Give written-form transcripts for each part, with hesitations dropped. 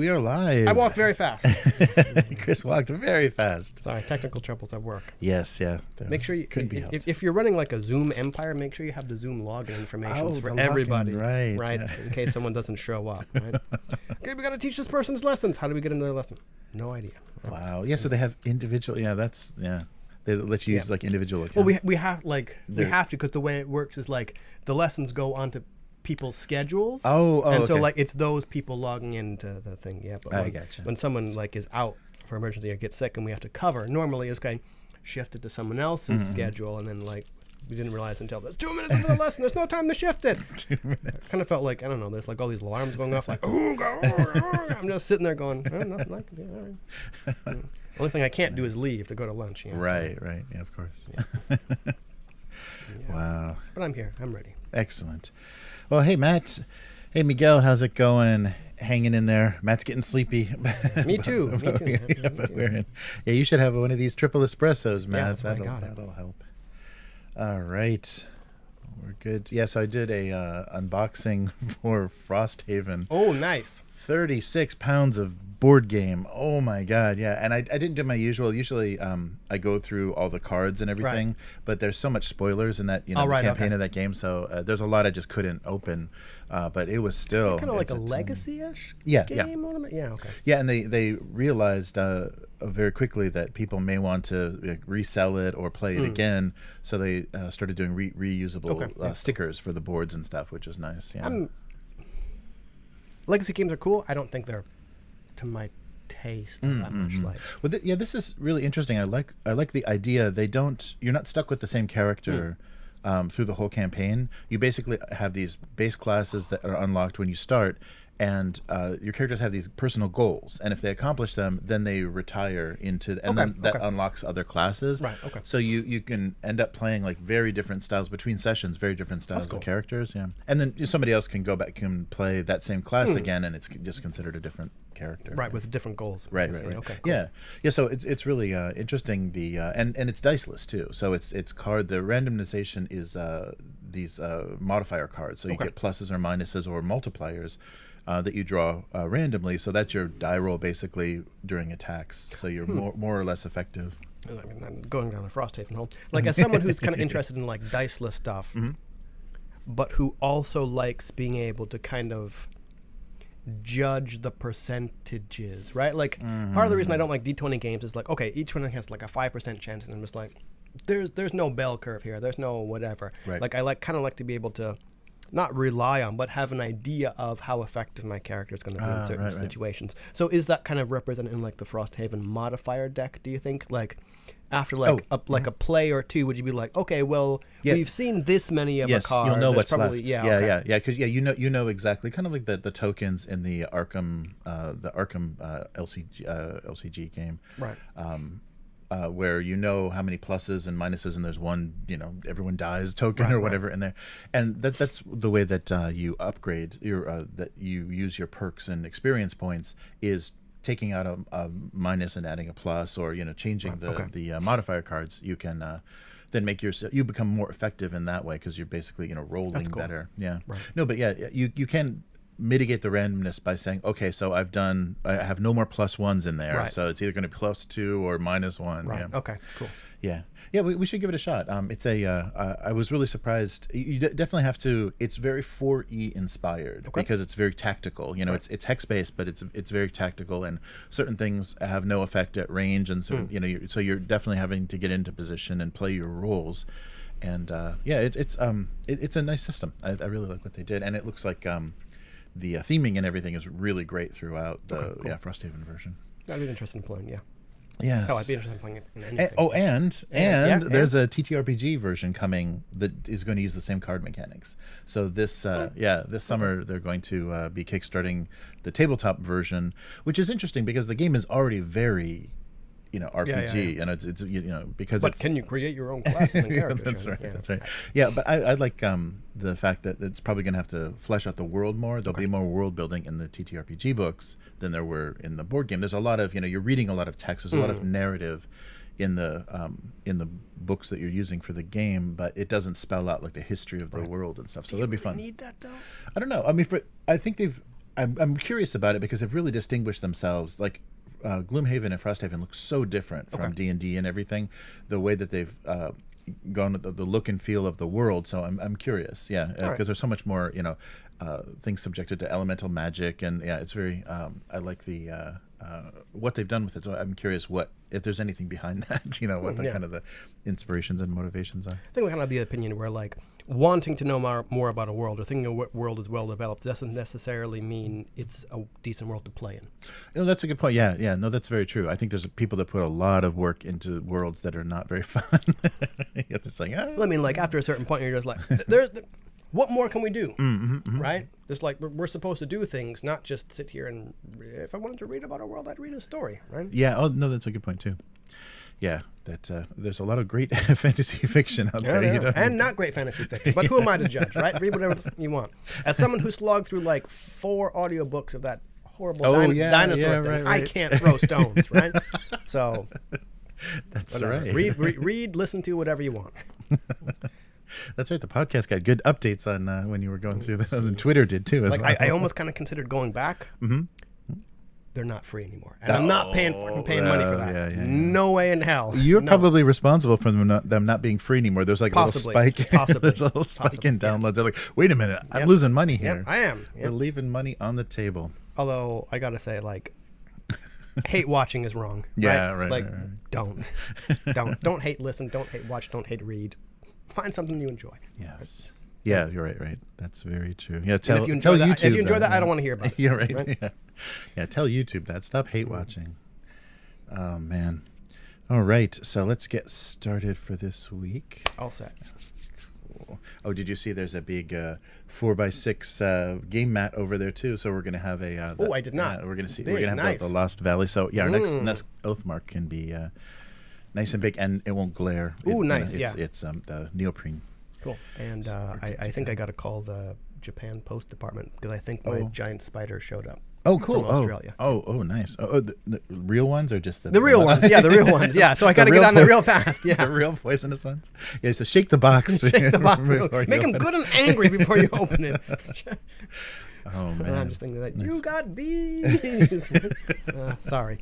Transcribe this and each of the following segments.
we are live. I walked very fast. Chris walked very fast. Sorry, technical troubles at work. Yes, yeah. Make sure you, couldn't be helped. if you're running like a Zoom Empire, make sure you have the Zoom login information for the everybody. login, Right. yeah. In case someone doesn't show up. Right? Okay, we got to teach this person's lessons. How do we get into their lesson? No idea. Wow. Yeah, so they have individual. Yeah, that's They let you use like individual accounts. Well, we have to because the way it works is like the lessons go onto people's schedules. And so okay. like it's those people logging into the thing. Yeah, but I gotcha. when someone like is out for emergency or gets sick and we have to cover, normally it's kind of shifted to someone else's schedule, and then like we didn't realize until there's 2 minutes into the lesson. There's no time to shift it. 2 minutes. It kind of felt like, I don't know, there's like all these alarms going off like, I'm just sitting there going, nothing I can do. All right. Only thing I can't do is leave to go to lunch. You know, Right. Yeah, of course. Yeah. Wow. But I'm here. I'm ready. Excellent. Well, hey, Matt. Hey, Miguel. How's it going? Hanging in there. Matt's getting sleepy. Me too. Yeah, you should have one of these triple espressos, Matt. Yeah, that's That'll help. All right. We're good. Yeah, so I did a unboxing for Frosthaven. Oh, nice. 36 pounds of board game. Oh my god, yeah. And I didn't do my usual. Usually I go through all the cards and everything, but there's so much spoilers in that the campaign of that game, so there's a lot I just couldn't open. But it was still kind of like a legacy-ish game. Yeah, okay. Yeah, and they realized very quickly that people may want to resell it or play it again, so they started doing reusable stickers for the boards and stuff, which is nice. Yeah. Legacy games are cool. I don't think they're to my taste that much. Like, well, this is really interesting. I like the idea. You're not stuck with the same character through the whole campaign. You basically have these base classes that are unlocked when you start, and your characters have these personal goals, and if they accomplish them, then they retire into, and then that unlocks other classes. Right. Okay. So you can end up playing like very different styles between sessions, very different styles of characters. Yeah. And then somebody else can go back and play that same class again, and it's just considered a different character. Right, with different goals. Right. Okay. Cool. Yeah. So it's really interesting. The and it's diceless too. So it's card. The randomization is these modifier cards. So you get pluses or minuses or multipliers that you draw randomly. So that's your die roll basically during attacks. So you're more or less effective. I mean, I'm going down the Frosthaven hole. Like as someone who's kind of interested in like diceless stuff, but who also likes being able to kind of judge the percentages, right? Like part of the reason I don't like D20 games is like, okay, each one has like a 5% chance, and I'm just like, there's no bell curve here. There's no whatever. Right. Like I kind of like to be able to not rely on, but have an idea of how effective my character is going to be in certain situations. So is that kind of represented in like the Frosthaven modifier deck, do you think? Like after like a play or two, would you be like, okay, well, we've seen this many of a card. You'll know what's probably, left. Because you know exactly, kind of like the tokens in the Arkham LCG game. Right. Where you know how many pluses and minuses, and there's one, everyone dies token or whatever in there, and that's the way that you upgrade your that you use your perks and experience points is taking out a minus and adding a plus, or changing the modifier cards. You can then make you become more effective in that way because you're basically rolling better. Yeah. Right. No, but you can mitigate the randomness by saying, okay, so I have no more plus ones in there, so it's either going to be +2 or -1. Right. Yeah. Okay. Cool. Yeah. We should give it a shot. It's I was really surprised. You definitely have to. It's very 4E inspired because it's very tactical. It's hex based, but it's very tactical, and certain things have no effect at range, and so you're definitely having to get into position and play your roles. And it's a nice system. I really like what they did, and it looks like the theming and everything is really great throughout the Frosthaven version. I'd be interested in playing, Yes. I'd be interested in playing it in anything. And there's a TTRPG version coming that is going to use the same card mechanics. So this summer they're going to be kickstarting the tabletop version, which is interesting because the game is already very RPG, and it's because. But can you create your own classes and characters? That's right. Yeah, but I like the fact that it's probably going to have to flesh out the world more. There'll be more world building in the TTRPG books than there were in the board game. There's a lot of you're reading a lot of text. There's a lot of narrative in the books that you're using for the game, but it doesn't spell out like the history of the world and stuff. So that'll be fun. Need that though? I don't know. I mean, I think they've I'm curious about it because they've really distinguished themselves. Like Gloomhaven and Frosthaven look so different from D&D and everything. The way that they've gone with the look and feel of the world. So I'm curious, because there's so much more, things subjected to elemental magic, and it's very. I like the what they've done with it. So I'm curious if there's anything behind that. What the kind of the inspirations and motivations are. I think we kind of have the opinion where like wanting to know more about a world or thinking a world is well developed doesn't necessarily mean it's a decent world to play in. That's a good point. Yeah. No, that's very true. I think there's people that put a lot of work into worlds that are not very fun. It's like, Well, I mean, like after a certain point, you're just like, what more can we do? Right? There's like we're supposed to do things, not just sit here and. If I wanted to read about a world, I'd read a story, right? Yeah. Oh no, that's a good point too. Yeah, that there's a lot of great fantasy fiction out there. And not great fantasy fiction. But who am I to judge, right? Read whatever you want. As someone who slogged through like 4 audiobooks of that horrible dinosaur thing, right. I can't throw stones, right? So that's right. Read, listen to whatever you want. That's right. The podcast got good updates on when you were going through those, and Twitter did too. As well. I almost kind of considered going back. They're not free anymore, and I'm not paying money for that. No way in hell. You're probably responsible for them not being free anymore. There's like a little spike. There's a little spike in downloads. They're like, wait a minute, I'm losing money here. I am. We're leaving money on the table. Although I gotta say, like, hate watching is wrong. Right. Like, don't hate listen, don't hate watch, don't hate read. Find something you enjoy. Yes. Yeah, you're right. That's very true. Yeah, if you enjoy that, I don't want to hear about it. You're right. Yeah, tell YouTube that. Stop hate watching. Oh, man. All right, so let's get started for this week. All set. Cool. Oh, did you see there's a big 4x6 game mat over there, too? So we're going to have a... I did not. We're going to see. We're going to have the Lost Valley. So, yeah, our next Oathmark can be nice and big, and it won't glare. Nice, It's the neoprene. Cool. And I think I got to call the Japan Post Department because I think my giant spider showed up. Oh, cool. From Australia. Oh, nice. The real ones or just the real ones? Yeah, the real ones. Yeah, so I got to get on there real fast. Yeah, the real poisonous ones. Yeah, so shake the box. Shake the box. Make them good and angry before you open it. Oh man! I'm just thinking that you got bees. Sorry.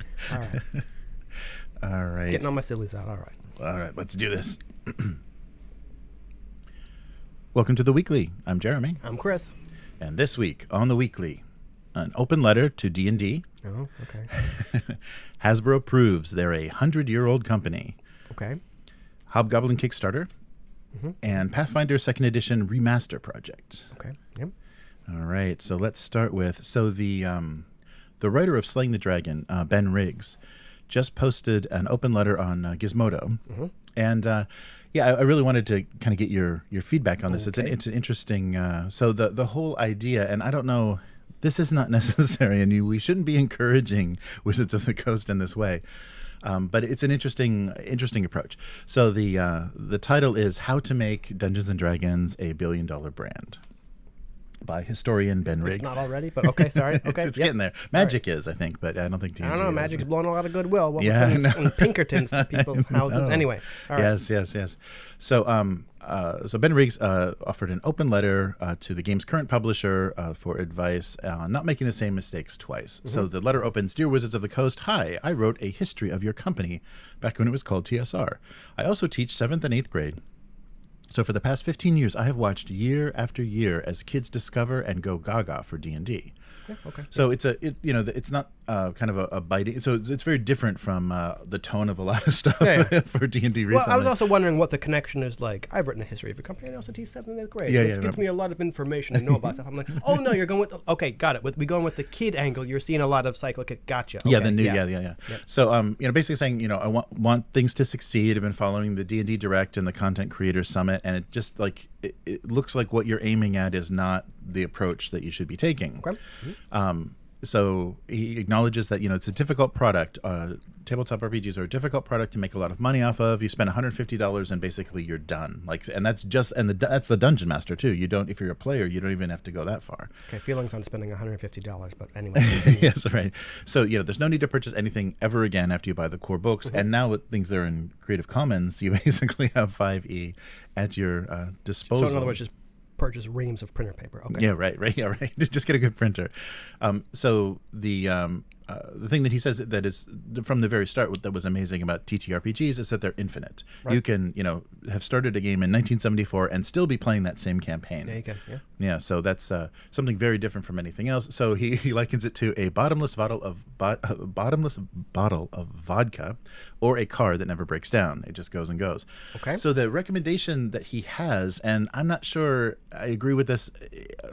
All right. Getting all my sillies out. All right. Let's do this. Welcome to the Weekly. I'm Jeremy. I'm Chris. And this week on the Weekly, an open letter to D&D. Oh, okay. Hasbro proves they're a 100-year-old company. Okay. Hobgoblin Kickstarter. And Pathfinder 2nd Edition Remaster project. Okay. Yep. All right. So let's start with the writer of Slaying the Dragon, Ben Riggs, just posted an open letter on Gizmodo, and I really wanted to kind of get your feedback on this. Okay. It's an interesting. So the whole idea, and I don't know, this is not necessary, and we shouldn't be encouraging Wizards of the Coast in this way. But it's an interesting approach. So the title is "How to Make Dungeons and Dragons a Billion-Dollar Brand," by historian Ben Riggs. It's not already, but okay, sorry. Okay, it's getting there. Magic is, I think, but I don't think D&D I don't know. is. Magic's blowing a lot of goodwill. What was in Pinkertons to people's houses? Anyway. All right. Yes. So Ben Riggs offered an open letter to the game's current publisher for advice on not making the same mistakes twice. So the letter opens, "Dear Wizards of the Coast, hi, I wrote a history of your company back when it was called TSR. I also teach 7th and 8th grade. So for the past 15 years, I have watched year after year as kids discover and go gaga for D&D. Yeah, okay. So it's not kind of a biting. So it's very different from the tone of a lot of stuff for D&D recently. Well, I was also wondering what the connection is like. I've written a history of a company. I also teach 7th and 8th grade. It gives me a lot of information to know about stuff. I'm like, oh no, you're going with okay, got it. We're going with the kid angle. You're seeing a lot of cyclic. Gotcha. Okay, Yep. So basically saying I want things to succeed. I've been following the D&D Direct and the Content Creators Summit, and it just like it looks like what you're aiming at is not the approach that you should be taking. Okay. So he acknowledges that it's a difficult product. Tabletop RPGs are a difficult product to make a lot of money off of. You spend $150 and basically you're done. And that's that's the Dungeon Master too. You don't, if you're a player, you don't even have to go that far. Okay, feelings on spending $150, but anyway. Yes, right. So there's no need to purchase anything ever again after you buy the core books. And now with things that are in Creative Commons, you basically have 5e at your disposal. So in other words, just purchase reams of printer paper. Okay. Yeah, right. Yeah, right. Just get a good printer. So the thing that he says that is from the very start that was amazing about TTRPGs is that they're infinite. Right. You can, have started a game in 1974 and still be playing that same campaign. Yeah, you can. Yeah. Yeah. So that's something very different from anything else. So he likens it to a bottomless bottle of vodka, or a car that never breaks down. It just goes and goes. Okay. So the recommendation that he has, and I'm not sure I agree with this.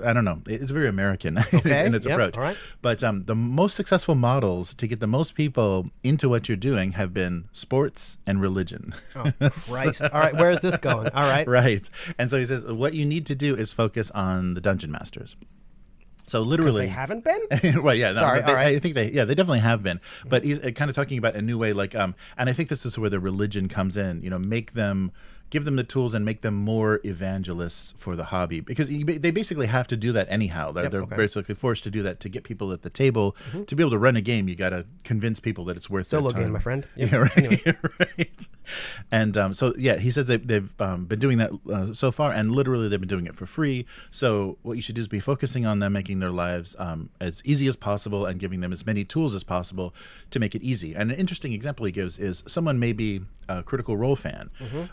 I don't know. It's very American in its approach. All right. But the most successful models to get the most people into what you're doing have been sports and religion. Oh, Christ. All right. Where is this going? All right. Right. And so he says, what you need to do is focus on the dungeon masters. So literally, they haven't been. Well, yeah. No, Sorry. All right. I think they definitely have been. But he's kind of talking about a new way, and I think this is where the religion comes in. Give them the tools and make them more evangelists for the hobby, because they basically have to do that anyhow. They're basically forced to do that to get people at the table. To be able to run a game, you got to convince people that it's worth their solo time. game, my friend. Yeah, right. Anyway. Right. And he says they've been doing that so far, and literally they've been doing it for free. So what you should do is be focusing on them, making their lives as easy as possible, and giving them as many tools as possible to make it easy. And an interesting example he gives is someone may be a Critical Role fan,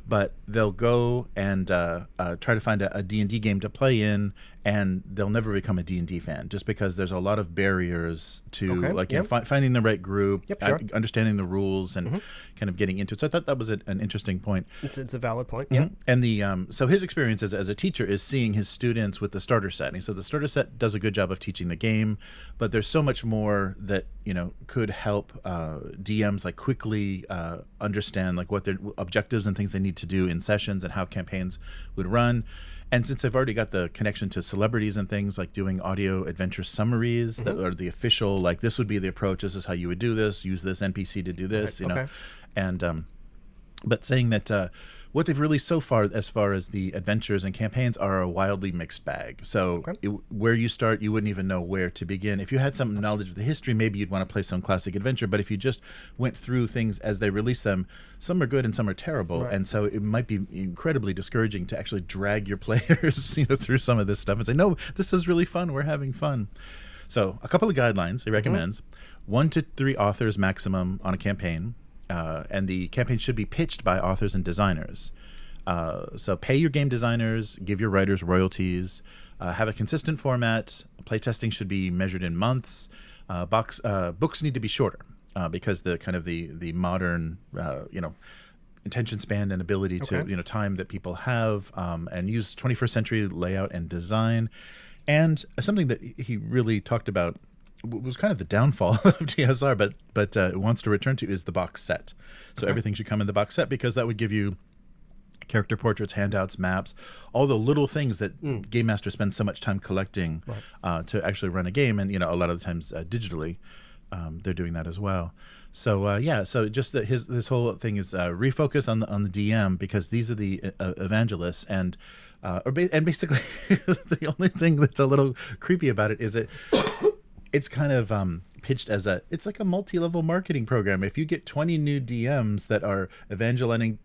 but they'll go and try to find a D&D game to play in, and they'll never become a D&D fan, just because there's a lot of barriers to finding the right group, understanding the rules, and kind of getting into it. So I thought that was an interesting point. It's a valid point. Yeah. And so his experience as a teacher is seeing his students with the starter set. And he said the starter set does a good job of teaching the game, but there's so much more that could help DMs quickly understand what their objectives and things they need to do in sessions, and how campaigns would run. And since I've already got the connection to celebrities and things, like doing audio adventure summaries that are the official, this would be the approach, this is how you would do this, use this NPC to do this, and but saying that what they've released so far, as far as the adventures and campaigns, are a wildly mixed bag. So where you start, you wouldn't even know where to begin. If you had some knowledge of the history, maybe you'd want to play some classic adventure. But if you just went through things as they release them, some are good and some are terrible. Right. And so it might be incredibly discouraging to actually drag your players through some of this stuff and say, no, this is really fun. We're having fun. So a couple of guidelines he recommends. 1 to 3 authors maximum on a campaign. And the campaign should be pitched by authors and designers. So pay your game designers, give your writers royalties, have a consistent format. Playtesting should be measured in months. Books need to be shorter because the modern attention span and ability to time that people have, and use 21st century layout and design. And something that he really talked about was kind of the downfall of TSR, but wants to return to, is the box set. So everything should come in the box set, because that would give you character portraits, handouts, maps, all the little things that Game Master spends so much time collecting to actually run a game. And a lot of the times digitally, they're doing that as well. So so just that this whole thing is refocus on the DM, because these are the evangelists, and basically the only thing that's a little creepy about it is that it's kind of pitched as it's like a multi-level marketing program. If you get 20 new DMs that are evangelizing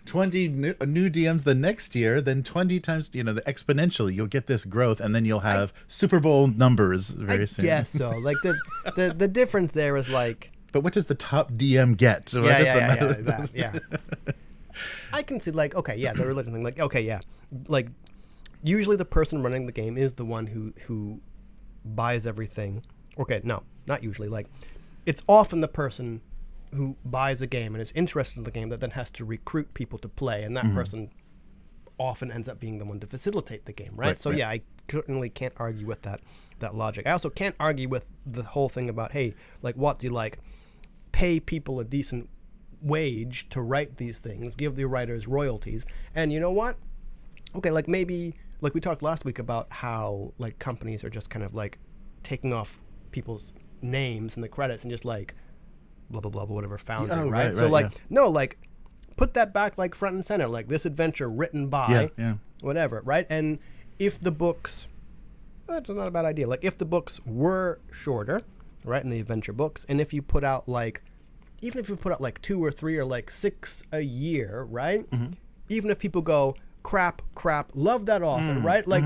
20 new DMs the next year, then 20 times, exponentially, you'll get this growth, and then you'll have Super Bowl numbers very soon. Yes, so the difference there is But what does the top DM get? So yeah. I can see the religion thing. Usually the person running the game is the one who buys everything. Okay, no, not usually. It's often the person who buys a game and is interested in the game that then has to recruit people to play, and that person often ends up being the one to facilitate the game, right? So I certainly can't argue with that logic. I also can't argue with the whole thing about, hey, what do you pay people a decent wage to write these things, give the writers royalties, and you know what? Okay, maybe we talked last week about how companies are just kind of taking off people's names and the credits and just blah blah blah whatever founder, right? So no, put that back front and center, this adventure written by whatever, right? And if the books, that's not a bad idea. If the books were shorter, right, in the adventure books, and if you put out even if you put out 2 or 3 or 6 a year, right? Even if people go, crap. Love that author, right? Like,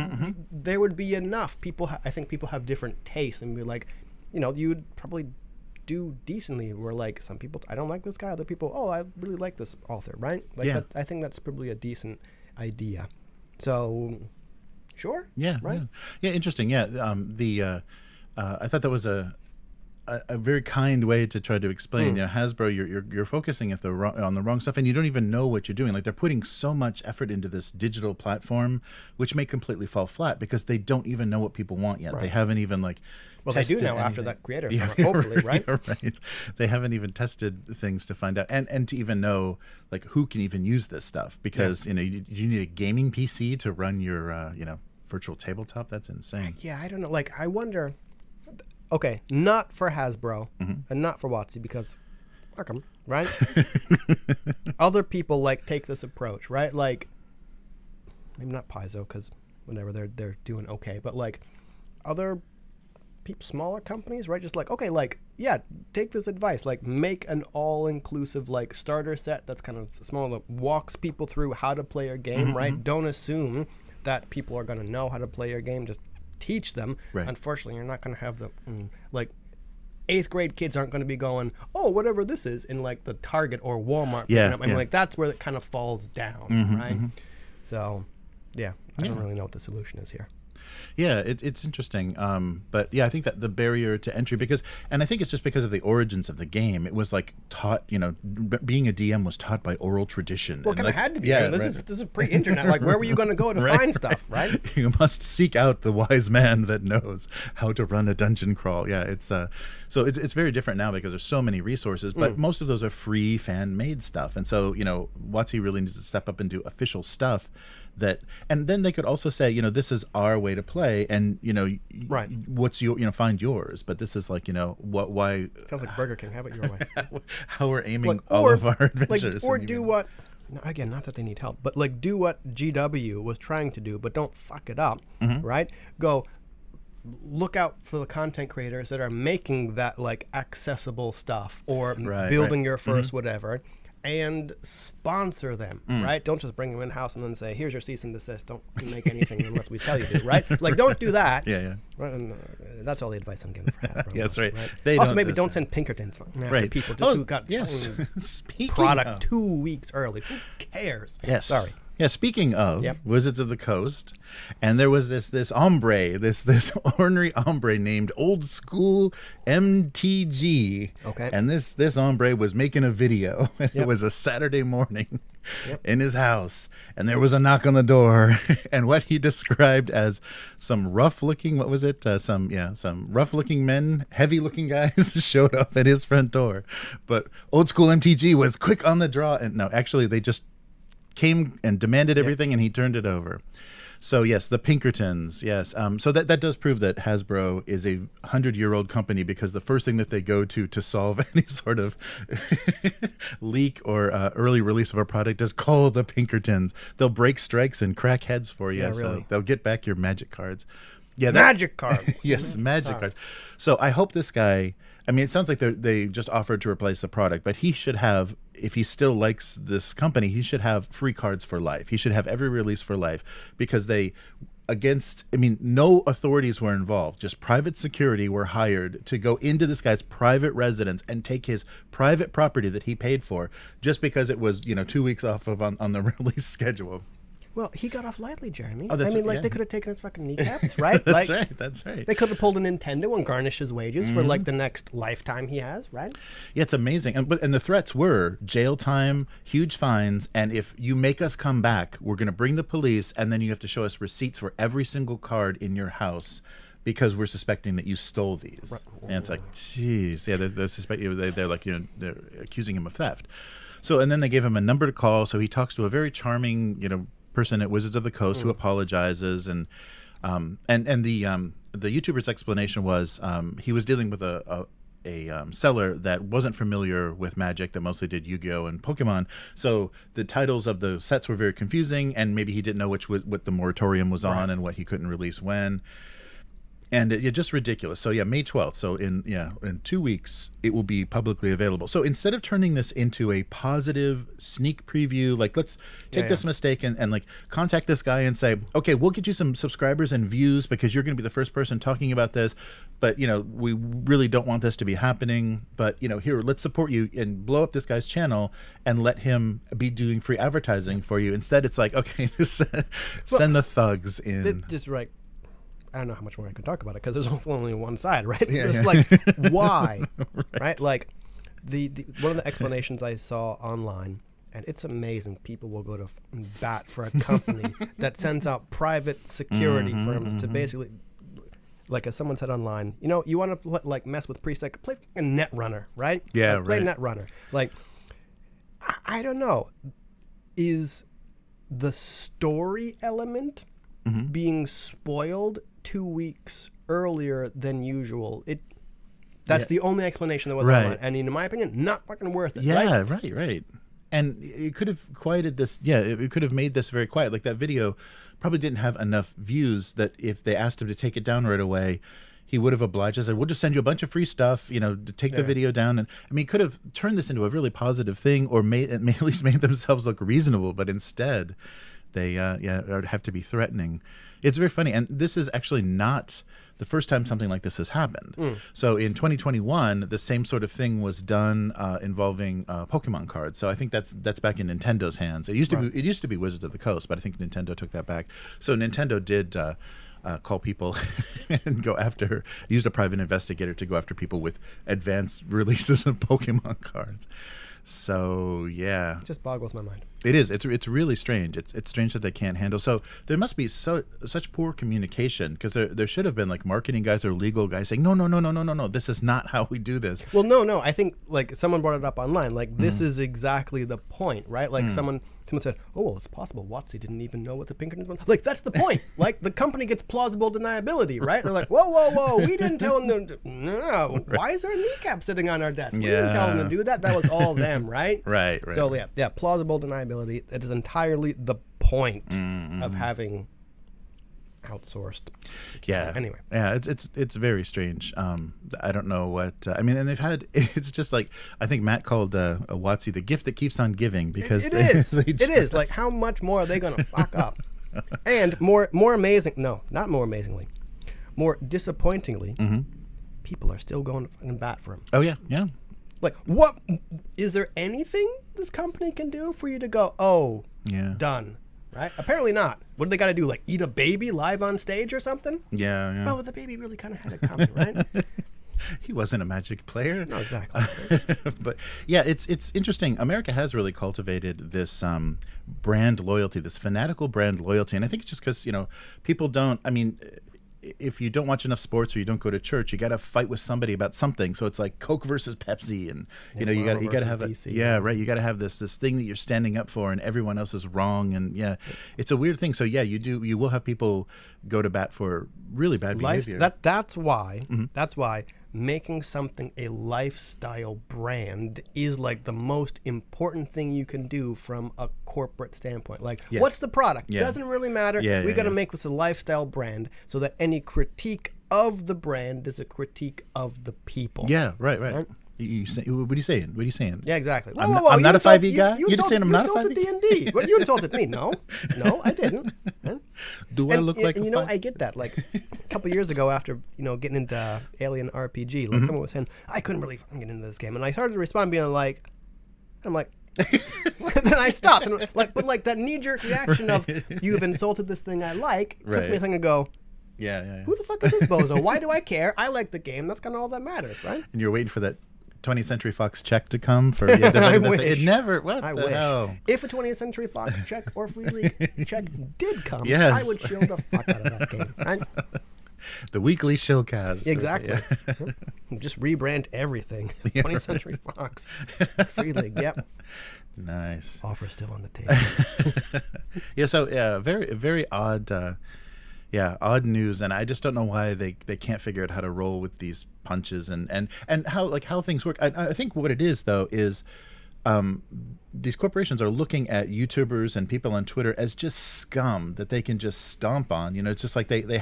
there would be enough people. I think people have different tastes, and be like, you would probably do decently. Where like some people, I don't like this guy. Other people, oh, I really like this author, right? Like, I think that's probably a decent idea. So, sure. Yeah. Right. Yeah. Interesting. Yeah. I thought that was a very kind way to try to explain. Hasbro, you're focusing on the wrong stuff, and you don't even know what you're doing. Like, they're putting so much effort into this digital platform, which may completely fall flat because they don't even know what people want yet. Right. They haven't even well, they do now anything. After that creator summer, hopefully, right? Yeah, right. They haven't even tested things to find out, and to even know like who can even use this stuff, because you need a gaming PC to run your virtual tabletop. That's insane. Yeah, I don't know. Like, I wonder. Okay, not for Hasbro and not for WotC, because fuck 'em, right? Other people take this approach, right? Like, maybe not Paizo, because whatever, they're doing okay, but other smaller companies, right? Just take this advice, make an all-inclusive starter set that's kind of small, that walks people through how to play your game, right? Don't assume that people are going to know how to play your game. Just teach them. Right. Unfortunately, you're not going to have the 8th grade kids aren't going to be going, oh, whatever this is, in the Target or Walmart. Yeah, I mean, that's where it kind of falls down, right? So, I don't really know what the solution is here. Yeah, it's interesting. But yeah, I think that the barrier to entry, and I think it's just because of the origins of the game. It was taught, being a DM was taught by oral tradition. Well, it kind of had to be. Yeah, this is pre-internet. Where were you going to go to find stuff, right? You must seek out the wise man that knows how to run a dungeon crawl. Yeah, it's it's very different now because there's so many resources, but most of those are free fan-made stuff. And so, WotC really needs to step up and do official stuff. And then they could also say, this is our way to play, and right. What's your, find yours. But this is why? Sounds like Burger King. Have it your way. How we're aiming all of our adventures, or do what? Again, not that they need help, but do what GW was trying to do, but don't fuck it up, right? Go. Look out for the content creators that are making that accessible stuff, or building your first whatever. And sponsor them, right? Don't just bring them in-house and then say, here's your cease and desist. Don't make anything unless we tell you to, right? Don't do that. Yeah. Right? And, that's all the advice I'm giving for Hasbro. Yes, right. Also, maybe don't send Pinkertons after people who got product 2 weeks early. Who cares? Yes. Sorry. Yeah, speaking of Wizards of the Coast, and there was this hombre, this ornery hombre named Old School MTG. Okay. And this hombre was making a video. It was a Saturday morning in his house, and there was a knock on the door, and what he described as some rough-looking, some rough-looking men, heavy-looking guys showed up at his front door. But Old School MTG was quick on the draw, and no, actually they just came and demanded everything, and he turned it over. So yes, the Pinkertons, yes. So that does prove that Hasbro is a 100-year-old company, because the first thing that they go to solve any sort of leak or early release of a product is call the Pinkertons. They'll break strikes and crack heads for you. Yeah, so really. They'll get back your magic cards. Yeah, magic card. Yes, magic cards. So I hope this guy. I mean, it sounds like they just offered to replace the product, but he should have, if he still likes this company, he should have free cards for life. He should have every release for life, because no authorities were involved. Just private security were hired to go into this guy's private residence and take his private property that he paid for, just because it was 2 weeks off of on the release schedule. Well, he got off lightly, Jeremy. Oh, that's they could have taken his fucking kneecaps, right? That's right. They could have pulled a Nintendo and garnished his wages for the next lifetime he has, right? Yeah, it's amazing. And the threats were jail time, huge fines, and if you make us come back, we're going to bring the police, and then you have to show us receipts for every single card in your house, because we're suspecting that you stole these. Right. And it's geez, yeah, they're accusing him of theft. So, and then they gave him a number to call, so he talks to a very charming, person at Wizards of the Coast who apologizes, and the YouTuber's explanation was he was dealing with a seller that wasn't familiar with Magic, that mostly did Yu-Gi-Oh and Pokemon, so the titles of the sets were very confusing, and maybe he didn't know what the moratorium was on and what he couldn't release when. And just ridiculous. So yeah, May 12th. So in 2 weeks, it will be publicly available. So instead of turning this into a positive sneak preview, like let's take this mistake and like contact this guy and say, okay, we'll get you some subscribers and views because you're going to be the first person talking about this. But we really don't want this to be happening. But here, let's support you and blow up this guy's channel and let him be doing free advertising for you. Instead, it's like, okay, send the thugs in. Just right. I don't know how much more I can talk about it because there's only one side, right? It's like, why, right? Like, the one of the explanations I saw online, and it's amazing. People will go to bat for a company that sends out private security firms to basically, like as someone said online, you want to like mess with pre-sec, play a Netrunner, right? Yeah, like, play right. Netrunner. Like, I don't know, is the story element being spoiled 2 weeks earlier than usual? That's the only explanation that was online, and in my opinion, not fucking worth it. Yeah, right. And it could have quieted this. Yeah, it could have made this very quiet. Like that video probably didn't have enough views that if they asked him to take it down right away, he would have obliged us. We'll just send you a bunch of free stuff, to take the video down. And I mean, could have turned this into a really positive thing, or at least made themselves look reasonable. But instead, they would have to be threatening. It's very funny, and this is actually not the first time something like this has happened. So in 2021, the same sort of thing was done involving Pokemon cards. So I think that's back in Nintendo's hands. It used to be Wizards of the Coast, but I think Nintendo took that back. So Nintendo did call people and go after, used a private investigator to go after people with advanced releases of Pokemon cards. So yeah, it just boggles my mind. It is. It's really strange. It's strange that they can't handle. So there must be such poor communication, because there should have been like marketing guys or legal guys saying no. This is not how we do this. Well, no. I think like someone brought it up online. Like this is exactly the point, right? Like someone said, oh well, it's possible WotC didn't even know what the Pinkertons were. Like that's the point. Like the company gets plausible deniability, right? They're like, whoa, we didn't tell them to. No. Why is there a kneecap sitting on our desk? We didn't tell them to do that. That was all them, right? Right. So yeah, plausible deniability. That is entirely the point of having outsourced. Yeah. Anyway. Yeah, it's very strange. I don't know what I mean, and they've had. It's just like I think Matt called WotC the gift that keeps on giving, because it is like how much more are they gonna fuck up? And more amazing. No, not more amazingly. More disappointingly, people are still going to fucking bat for him. Oh yeah. Like, what is there anything this company can do for you to go, oh, done, right? Apparently not. What do they got to do? Like eat a baby live on stage or something? Yeah. Oh, the baby really kind of had it coming, right? He wasn't a Magic player. No, exactly. But yeah, it's interesting. America has really cultivated this brand loyalty, this fanatical brand loyalty, and I think it's just because people don't. I mean, if you don't watch enough sports or you don't go to church, you got to fight with somebody about something. So it's like Coke versus Pepsi, and you got to have you got to have this thing that you're standing up for, and everyone else is wrong. And it's a weird thing. So you will have people go to bat for really bad behavior. That's why making something a lifestyle brand is like the most important thing you can do from a corporate standpoint. Like, what's the product? Doesn't really matter. We got to make this a lifestyle brand so that any critique of the brand is a critique of the people. Yeah, right? You say, what are you saying? Yeah, exactly. I'm not a 5e guy? You just saying I'm not a 5e? You insulted D&D. Well, you insulted me. No, I didn't. Do I look like a 5e? I get that. Like, a couple years ago after, getting into Alien RPG, like someone was saying, I couldn't really fucking get into this game. And I started to respond being like, I'm like, then I stopped. And but that knee-jerk reaction of, you have insulted this thing I like, took me a second to go, yeah. Who the fuck is this bozo? Why do I care? I like the game. That's kind of all that matters, right? And you're waiting for that 20th Century Fox check to come for I wish. It never. What I the wish. hell? If a 20th Century Fox check or Free League check did come, yes. I would shield the fuck out of that game. Right? The weekly shillcast. Exactly. Just rebrand everything. 20th Century Fox, Free League. Yep. Nice. Offer still on the table. So very very odd. Odd news, and I just don't know why they can't figure out how to roll with these punches and how things work. I think what it is though is these corporations are looking at YouTubers and people on Twitter as just scum that they can just stomp on. It's just like they don't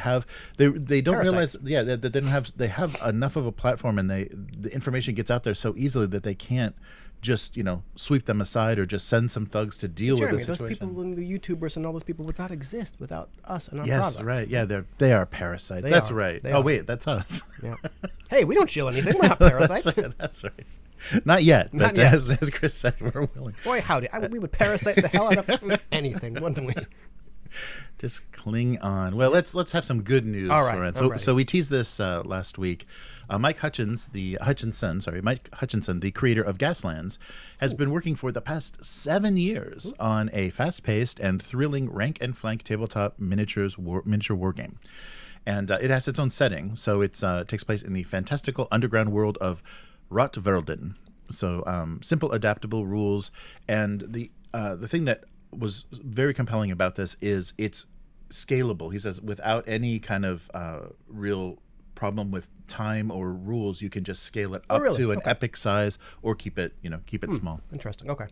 Parasite. realize, that they have enough of a platform, and the information gets out there so easily that they can't just sweep them aside or just send some thugs to deal with the situation. Those people, and the YouTubers and all those people would not exist without us and our yes, product. right. Yeah, they are parasites. That's right. They oh are. Wait, that's us. Yeah. Hey, we don't chill anything. We're not parasites. That's right. Not yet, but Not yet. As Chris said, we're willing. Boy, howdy. We would parasite the hell out of anything, wouldn't we? Just cling on. Well, let's have some good news. All right. Loren. So we teased this last week. Mike Hutchinson, the creator of Gaslands, has been working for the past 7 years on a fast-paced and thrilling rank and flank tabletop miniature war game. And it has its own setting, so it takes place in the fantastical underground world of Rotvärlden. So simple, adaptable rules, and the thing that was very compelling about this is it's scalable. He says without any kind of real problem with time or rules, you can just scale it up to an epic size or keep it small. Interesting. Okay.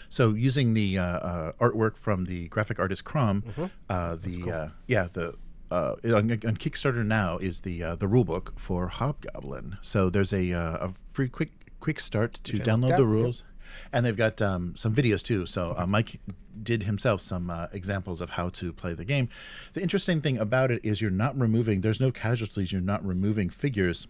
So using the artwork from the graphic artist CROM, cool. on Kickstarter now is the rule book for Hobgoblin. So there's a free quick start to download the rules. Yep. And they've got some videos too. So Mike did himself some examples of how to play the game. The interesting thing about it is there's no casualties. You're not removing figures.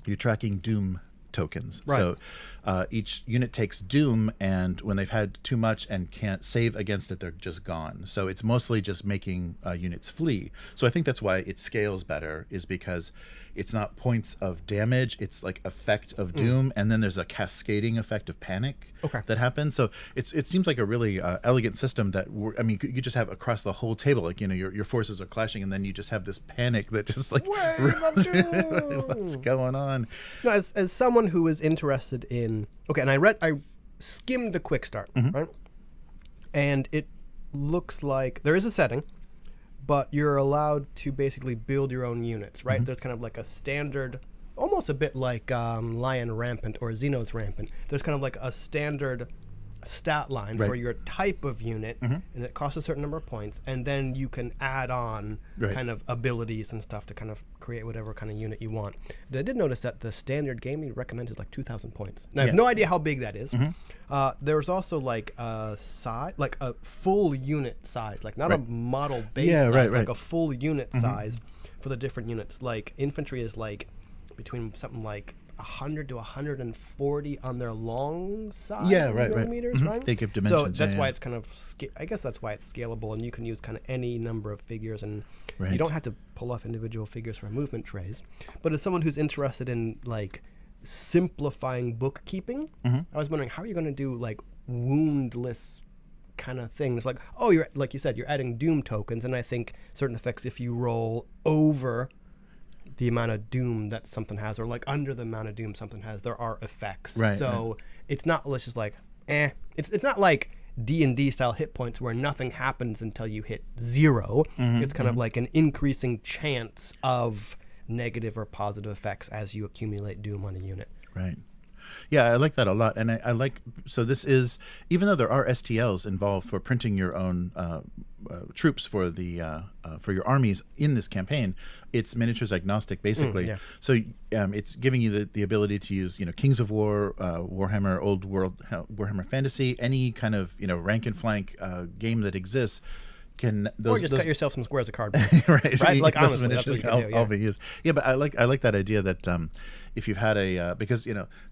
You're tracking doom tokens. Right. So each unit takes doom, and when they've had too much and can't save against it, they're just gone. So it's mostly just making units flee. So I think that's why it scales better, is because it's not points of damage, it's like effect of doom, and then there's a cascading effect of panic that happens. So it seems like a really elegant system that you just have across the whole table. Like your forces are clashing, and then you just have this panic that just like what's going on. No, as someone who is interested in and I skimmed the quick start, right? And it looks like there is a setting, but you're allowed to basically build your own units, right? There's kind of like a standard, almost a bit like Lion Rampant or Xenos Rampant. There's kind of like a standard stat line for your type of unit, and it costs a certain number of points, and then you can add on kind of abilities and stuff to kind of create whatever kind of unit you want. I did notice that the standard game he recommends is like 2,000 points. Now, I have no idea how big that is. There's also like a size, like a full unit size, like not a model base size, like a full unit size for the different units. Like infantry is like between something like 100 to 140 on their long side millimeters, right? They give dimensions. So that's why it's kind of, I guess that's why it's scalable, and you can use kind of any number of figures, and you don't have to pull off individual figures for movement trays. But as someone who's interested in like simplifying bookkeeping, I was wondering, how are you going to do like woundless kind of things? Like, you're, like you said, you're adding doom tokens, and I think certain effects, if you roll over the amount of doom that something has, or like under the amount of doom something has, there are effects. So it's not just like it's not like D&D style hit points where nothing happens until you hit 0. It's kind of like an increasing chance of negative or positive effects as you accumulate doom on a unit. Right. Yeah, I like that a lot. And I like, so this is, even though there are STLs involved for printing your own troops for your armies in this campaign, it's miniatures agnostic basically. So it's giving you the ability to use Kings of War, Warhammer Old World, Warhammer Fantasy, any kind of rank and flank game that exists. Or just cut yourself some squares of cardboard. right? Like honestly, that's what you can do. All be used. Yeah, but I like that idea that if you've had because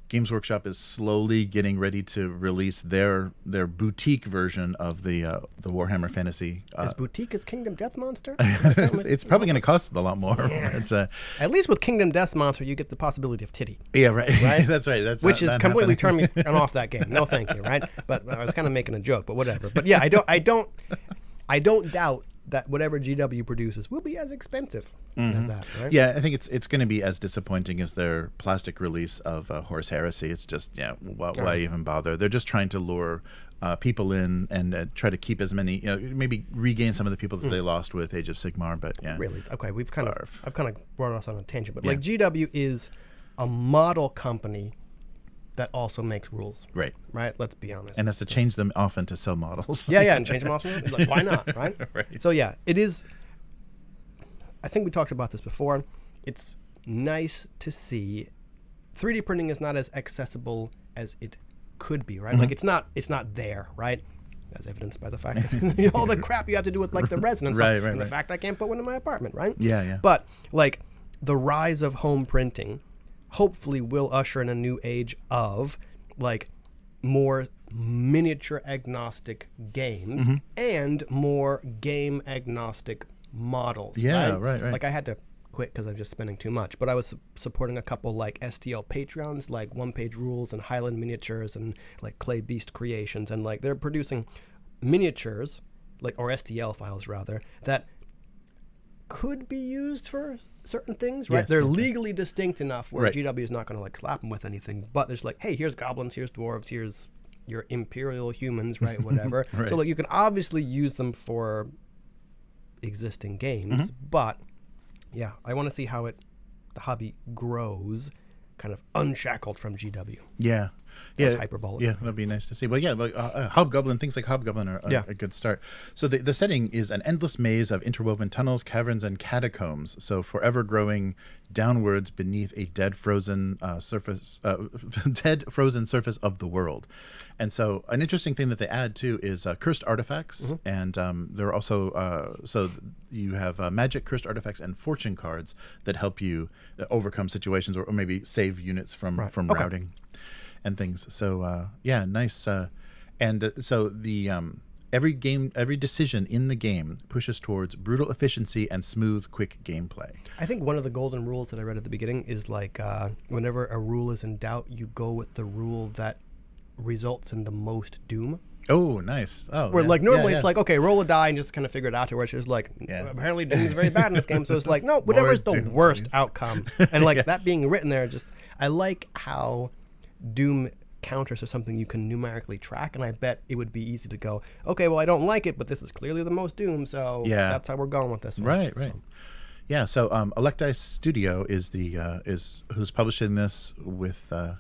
Games Workshop is slowly getting ready to release their boutique version of the Warhammer Fantasy. As boutique as Kingdom Death Monster? It's probably going to cost a lot more. It's at least with Kingdom Death Monster, you get the possibility of titty. Yeah, right. That's right. That's which is completely turned me off that game. No, thank you. Right, but I was kind of making a joke, but whatever. But yeah, I don't doubt that whatever GW produces will be as expensive as that, right? Yeah, I think it's going to be as disappointing as their plastic release of Horse Heresy. It's just, why even bother? They're just trying to lure people in and try to keep as many, maybe regain some of the people that they lost with Age of Sigmar, but yeah. Really? Okay, I've kind of brought us on a tangent, but like GW is a model company that also makes rules. Right. Right? Let's be honest. And has to change them often to sell models. Yeah, and change them often. Like, why not, right? Right. So yeah, it is. I think we talked about this before. It's nice to see 3D printing is not as accessible as it could be, right? Like it's not there, right? As evidenced by the fact that all the crap you have to do with like the resin and stuff, and the fact I can't put one in my apartment, right? Yeah. But like the rise of home printing hopefully will usher in a new age of like more miniature agnostic games and more game agnostic models. Yeah, right. Like I had to quit because I'm just spending too much, but I was supporting a couple like STL Patreons, like One Page Rules and Highland Miniatures and like Clay Beast Creations, and like they're producing miniatures, like, or STL files rather, that could be used for certain things, right? Yes, They're legally distinct enough where Right. GW is not going to like slap them with anything, but there's like, hey, here's goblins, here's dwarves, here's your imperial humans, right? Whatever. Right. So like you can obviously use them for existing games, but yeah, I want to see how the hobby grows, kind of unshackled from GW. Yeah. That's hyperbolic. Yeah, that'd be nice to see. But yeah, but Hobgoblin, things like Hobgoblin are a good start. So the setting is an endless maze of interwoven tunnels, caverns, and catacombs. So forever growing downwards beneath a dead frozen surface of the world. And so an interesting thing that they add too is cursed artifacts, and there are also so you have magic, cursed artifacts, and fortune cards that help you overcome situations or maybe save units from routing and things. So yeah, nice. So the every decision in the game pushes towards brutal efficiency and smooth, quick gameplay. I think one of the golden rules that I read at the beginning is like whenever a rule is in doubt, you go with the rule that results in the most doom. Oh, nice. Oh, where like normally it's like, okay, roll a die and just kind of figure it out. Where it's like, apparently doom is very bad in this game, so it's like, no, whatever is the worst outcome. And like that being written there, just I like how doom counters are something you can numerically track, and I bet it would be easy to go, okay, well, I don't like it, but this is clearly the most doom, so that's how we're going with this one. Right. So. Yeah, so Electi Studio is who's publishing this with the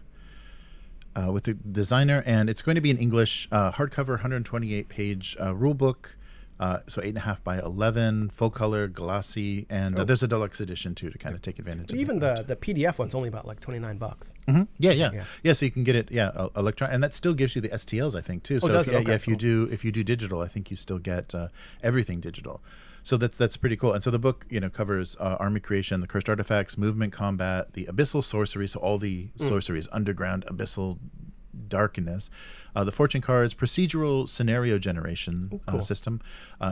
designer, and it's going to be in English, hardcover, 128-page rule book, so 8.5 by 11, full color, glossy, and there's a deluxe edition too to kind of take advantage of. Even the PDF one's only about like $29. Yeah. So you can get it, electron, and that still gives you the STLs, I think, too. So if you do digital, I think you still get everything digital. So that's pretty cool. And so the book, covers army creation, the cursed artifacts, movement, combat, the abyssal sorcery, so all the sorceries, underground, abyssal, darkness, the fortune cards, procedural scenario generation system,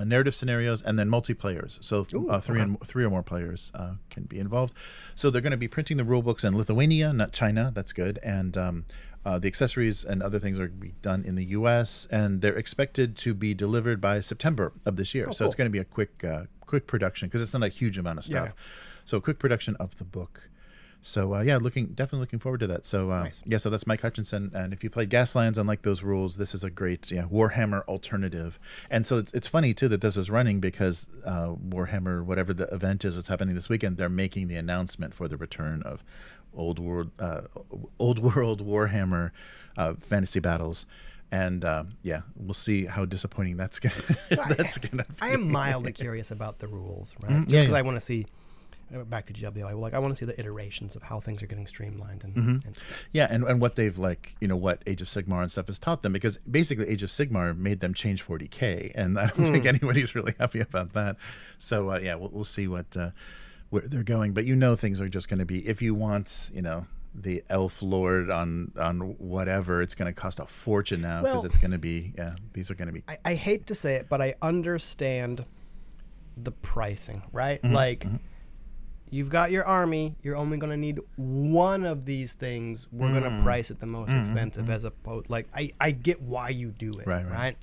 narrative scenarios, and then multiplayers. So three or more players can be involved. So they're going to be printing the rule books in Lithuania, not China. That's good. And the accessories and other things are going to be done in the U.S., and they're expected to be delivered by September of this year. So it's going to be a quick production because it's not a huge amount of stuff. So a quick production of the book. So definitely looking forward to that. So nice. So that's Mike Hutchinson, and if you play Gaslands and like those rules, this is a great Warhammer alternative. And so it's funny too that this is running because Warhammer, whatever the event is that's happening this weekend, they're making the announcement for the return of old world Warhammer fantasy battles. And we'll see how disappointing that's gonna be. I am mildly curious about the rules, right? Just because I want to see. Back to GW, I want to see the iterations of how things are getting streamlined and what they've what Age of Sigmar and stuff has taught them, because basically Age of Sigmar made them change 40K, and I don't think anybody's really happy about that. So we'll see where they're going, but things are just going to be, if you want the elf lord on whatever, it's going to cost a fortune now, because it's going to be these are going to be. I hate to say it, but I understand the pricing, right? You've got your army. You're only going to need one of these things. We're going to price it the most expensive, as opposed. Like I get why you do it, right?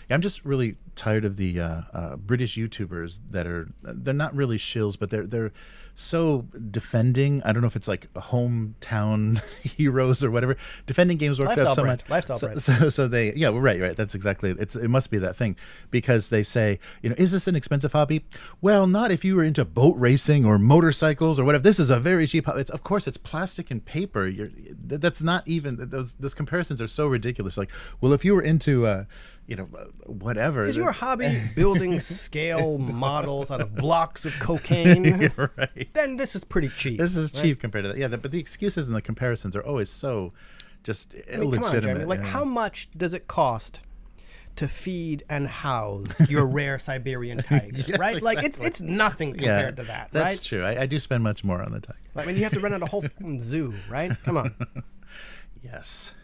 Yeah, I'm just really tired of the British YouTubers they're not really shills, but they're so defending. I don't know if it's like hometown heroes or whatever. Defending Games Workshop so much. Lifestyle brand. So they right. That's exactly it. It must be that thing, because they say, is this an expensive hobby? Well, not if you were into boat racing or motorcycle motorcycles or whatever. This is a very cheap. Of course, it's plastic and paper. That's not even those comparisons are so ridiculous. Like, well, if you were into whatever. Is your hobby building scale models out of blocks of cocaine? Right. Then this is pretty cheap. This is cheap compared to that. Yeah, but the excuses and the comparisons are always so just illegitimate. Come on, Jeremy. Like, how much does it cost to feed and house your rare Siberian tiger? Yes, right? Like, exactly. it's nothing compared to that, right? That's true. I do spend much more on the tiger. I mean, you have to rent out a whole zoo, right? Come on. Yes.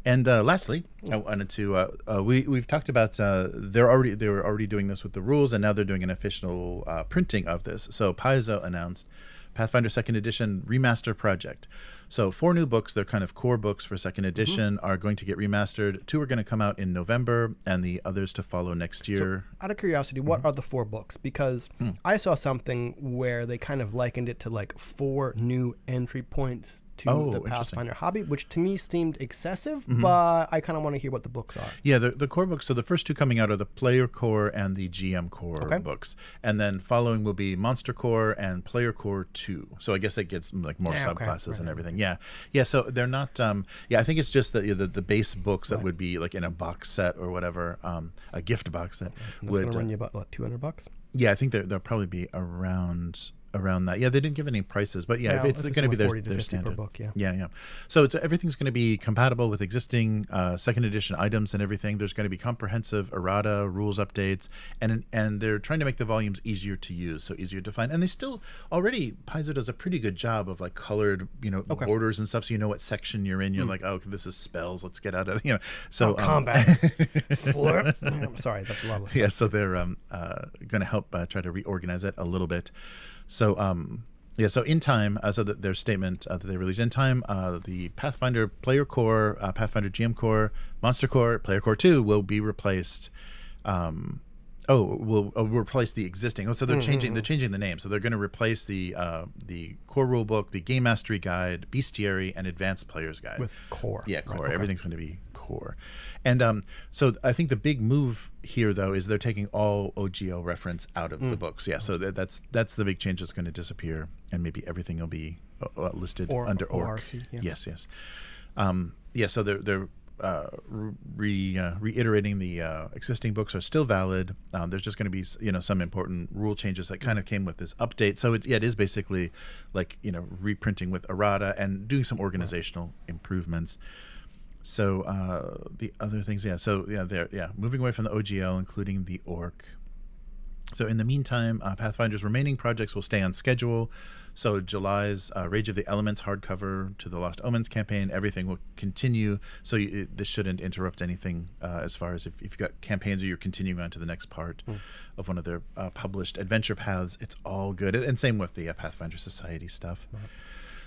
And lastly, I wanted to we've talked about they were already doing this with the rules, and now they're doing an official printing of this. So Paizo announced Pathfinder 2nd Edition Remaster Project. So 4 new books, they're kind of core books for 2nd Edition, are going to get remastered. 2 are going to come out in November, and the others to follow next year. So, out of curiosity, what are the 4 books? Because I saw something where they kind of likened it to like 4 new entry points to the Pathfinder hobby, which to me seemed excessive, but I kind of want to hear what the books are. Yeah, the core books, so the first 2 coming out are the Player Core and the GM Core books. And then following will be Monster Core and Player Core 2. So I guess it gets like more subclasses and everything. Yeah. Yeah, so they're not, I think it's just the base books that would be like in a box set or whatever, a gift box set. That's going to run you about, what, $200? Yeah, I think they'll probably be around that. Yeah, they didn't give any prices, but yeah, it's going to be their standard per book. Yeah. So everything's going to be compatible with existing 2nd edition items and everything. There's going to be comprehensive errata, rules updates, and they're trying to make the volumes easier to use, so easier to find. And they still already Paizo does a pretty good job of like colored borders and stuff, so you know what section you're in. You're like, oh, this is spells. Let's get out of So combat. Flip. Sorry, that's a lot of stuff. Yeah, so they're going to help try to reorganize it a little bit. So so in time, so their statement that they released in time, the Pathfinder Player Core, Pathfinder GM Core, Monster Core, Player Core 2 will be replaced. Will replace the existing. So they're changing the name. So they're going to replace the core rulebook, the Game Mastery Guide, Bestiary, and Advanced Player's Guide with core. Yeah, core. Right, everything's going to be core. And so I think the big move here, though, is they're taking all OGL reference out of the books. Yeah, so that's the big change that's going to disappear, and maybe everything will be listed under ORC. ORC, yeah. Yes. So they're reiterating the existing books are still valid. There's just going to be some important rule changes that kind of came with this update. So it is basically like reprinting with errata and doing some organizational improvements. So the other things, they're moving away from the OGL, including the orc. So in the meantime, Pathfinder's remaining projects will stay on schedule. So July's Rage of the Elements hardcover to the Lost Omens campaign, everything will continue. So this shouldn't interrupt anything as far as if you've got campaigns or you're continuing on to the next part of one of their published adventure paths. It's all good. And same with the Pathfinder Society stuff. Right.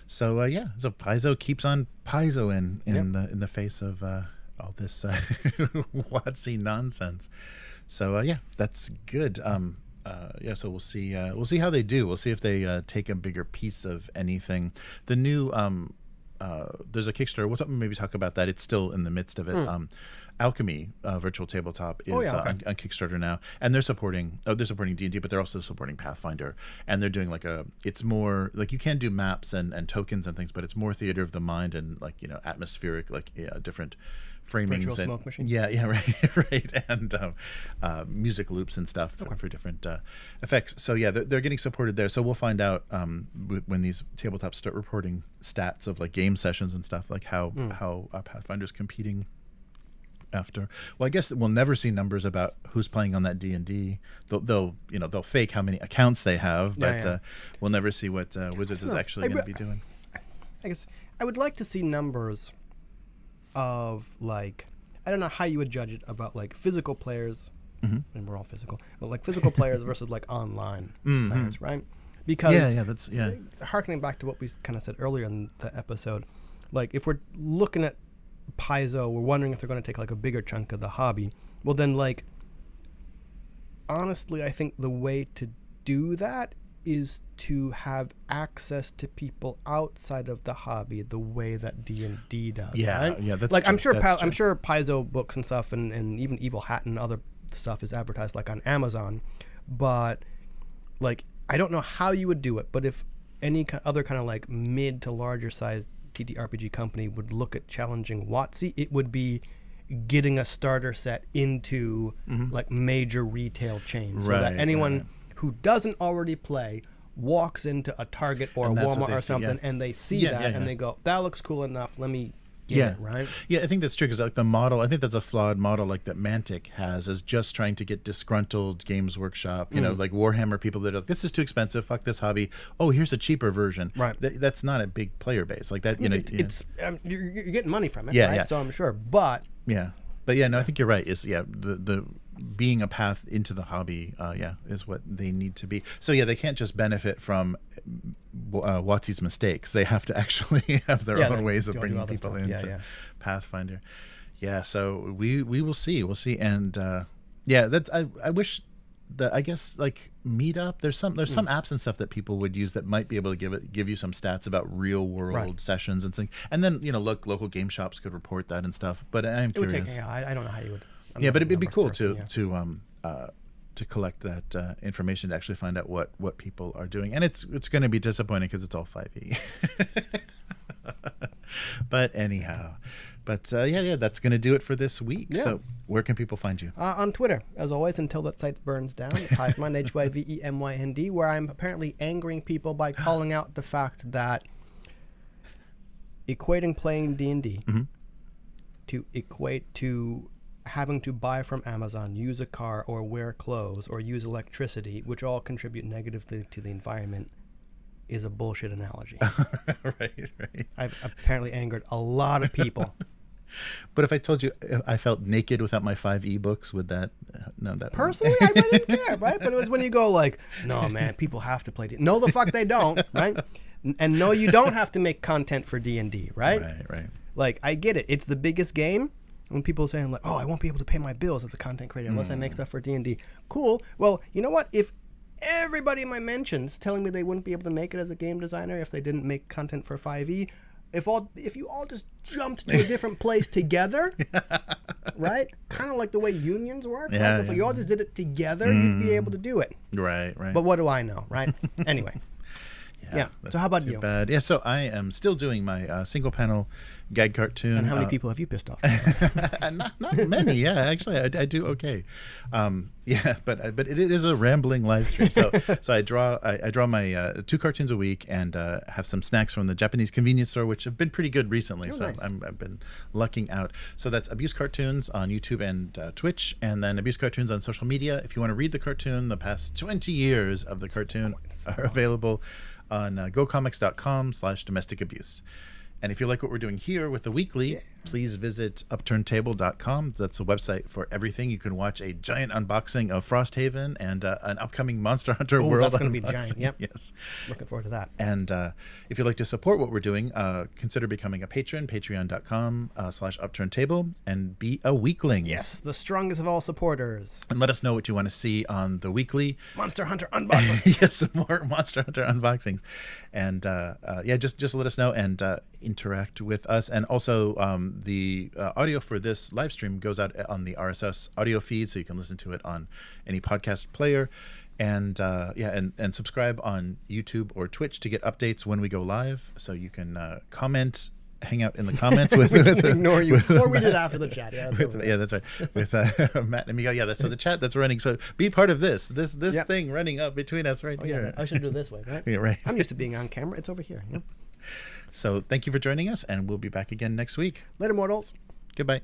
So so Paizo keeps on Paizo in the face of all this WotC nonsense. So that's good. So we'll see how they do. We'll see if they take a bigger piece of anything. The new there's a Kickstarter. We'll maybe talk about that. It's still in the midst of it. Alchemy virtual tabletop is on Kickstarter now, and they're supporting D&D, but they're also supporting Pathfinder, and they're doing it's more like you can do maps and tokens and things, but it's more theater of the mind and atmospheric different framings virtual and smoke machine. right and music loops and stuff for different effects. So they're getting supported there. So we'll find out when these tabletops start reporting stats of game sessions and stuff, like how Pathfinder's competing after. Well, I guess we'll never see numbers about who's playing on that D&D. They'll fake how many accounts they have, but we'll never see what Wizards is actually going to be doing. I guess I would like to see numbers of I don't know how you would judge it about physical players, and we're all physical, but physical players versus online players, right? Because that's harkening back to what we kind of said earlier in the episode, if we're looking at Paizo, we're wondering if they're going to take a bigger chunk of the hobby. Well, then honestly, I think the way to do that is to have access to people outside of the hobby the way that D&D does. Right? That's true. I'm sure Paizo books and stuff and even Evil Hat and other stuff is advertised on Amazon, but I don't know how you would do it, but if any other kind of like mid to larger size TTRPG company would look at challenging WotC, it would be getting a starter set into like major retail chains, so that anyone who doesn't already play walks into a Target or a Walmart or something, and they see that and they go, that looks cool enough, let me get it, right? Yeah, I think that's true, because like the model, I think that's a flawed model like that Mantic has, is just trying to get disgruntled Games Workshop, you know, like Warhammer people that are like, this is too expensive, fuck this hobby, oh, here's a cheaper version. Right. That's not a big player base. Like that, you know. It's you're getting money from it, right? So I'm sure, but... But no, I think you're right. Is the being a path into the hobby, is what they need to be. So they can't just benefit from WotC's mistakes. They have to actually have their own ways of bringing people into Pathfinder. So we will see. We'll see. And that's I wish that, I guess, like Meetup, there's some apps and stuff that people would use that might be able to give you some stats about real world sessions and things. And then local game shops could report that and stuff. But I'm curious. Would take, I don't know how you would. But it'd be cool to collect that information, to actually find out what people are doing. And it's going to be disappointing because it's all 5e. But anyhow, that's going to do it for this week. So where can people find you? On Twitter, as always, until that site burns down. It's HyveMynd, HYVEMYND, where I'm apparently angering people by calling out the fact that equating playing D&D to equate to having to buy from Amazon, use a car, or wear clothes, or use electricity, which all contribute negatively to the environment, is a bullshit analogy. Right. I've apparently angered a lot of people. But if I told you I felt naked without my 5e books, would that... No, that... Personally, I really didn't care, right? But it was when you go like, no, man, people have to play D&D. No, the fuck they don't, right? And no, you don't have to make content for D&D, right? Right. Like, I get it. It's the biggest game. When people are saying like, oh, I won't be able to pay my bills as a content creator unless I make stuff for D&D. Cool. Well, you know what? If everybody in my mentions telling me they wouldn't be able to make it as a game designer if they didn't make content for 5e, if you all just jumped to a different place together, right? Kind of like the way unions work. Right? If you all just did it together, you'd be able to do it. Right. But what do I know, right? Anyway. So how about you? Bad. Yeah. So I am still doing my single panel gag cartoon. And how many people have you pissed off? Not many. Yeah, actually, I do okay. But it is a rambling live stream. So I draw my 2 cartoons a week, and have some snacks from the Japanese convenience store, which have been pretty good recently. Nice. I've been lucking out. So that's Abuse Cartoons on YouTube and Twitch, and then Abuse Cartoons on social media. If you want to read the cartoon, the past 20 years of the cartoon are available on gocomics.com/domestic abuse. And if you like what we're doing here with the weekly, please visit upturntable.com. That's a website for everything. You can watch a giant unboxing of Frosthaven and an upcoming Monster Hunter World. That's going to be giant. Yep. Yes. Looking forward to that. And if you'd like to support what we're doing, consider becoming a patron, patreon.com/upturntable, and be a weekling. Yes, the strongest of all supporters. And let us know what you want to see on the weekly. Monster Hunter unboxing. Yes, more Monster Hunter unboxings. And just let us know and interact with us. And also the audio for this live stream goes out on the RSS audio feed, so you can listen to it on any podcast player. And and subscribe on YouTube or Twitch to get updates when we go live, so you can comment, hang out in the comments with ignore you or read it after the chat. That's right, with Matt and Miguel. So the chat that's running, so be part of this thing running up between us right here. I should do it this way, right? Yeah, right. I'm used to being on camera. It's over here. So thank you for joining us, and we'll be back again next week. Later, mortals. Goodbye.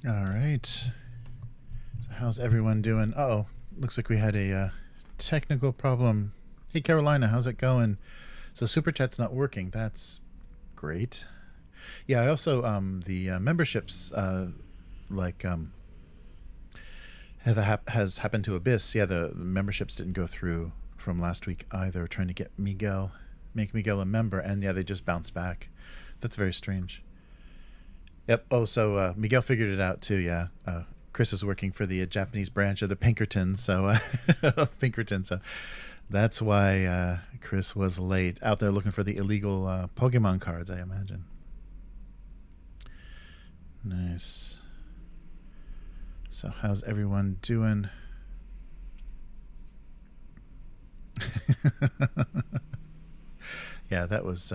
All right. So how's everyone doing? Uh-oh. Looks like we had a technical problem. Hey, Carolina, how's it going? So Super Chat's not working. That's great. Yeah, I also, the memberships, has happened to Abyss. Yeah, the memberships didn't go through from last week either, trying to get make Miguel a member, and yeah, they just bounced back. That's very strange. Yep. Oh, so Miguel figured it out too. Yeah. Chris is working for the Japanese branch of the Pinkertons, so Pinkerton. So that's why Chris was late out there looking for the illegal Pokemon cards, I imagine. Nice. So how's everyone doing? Yeah, that was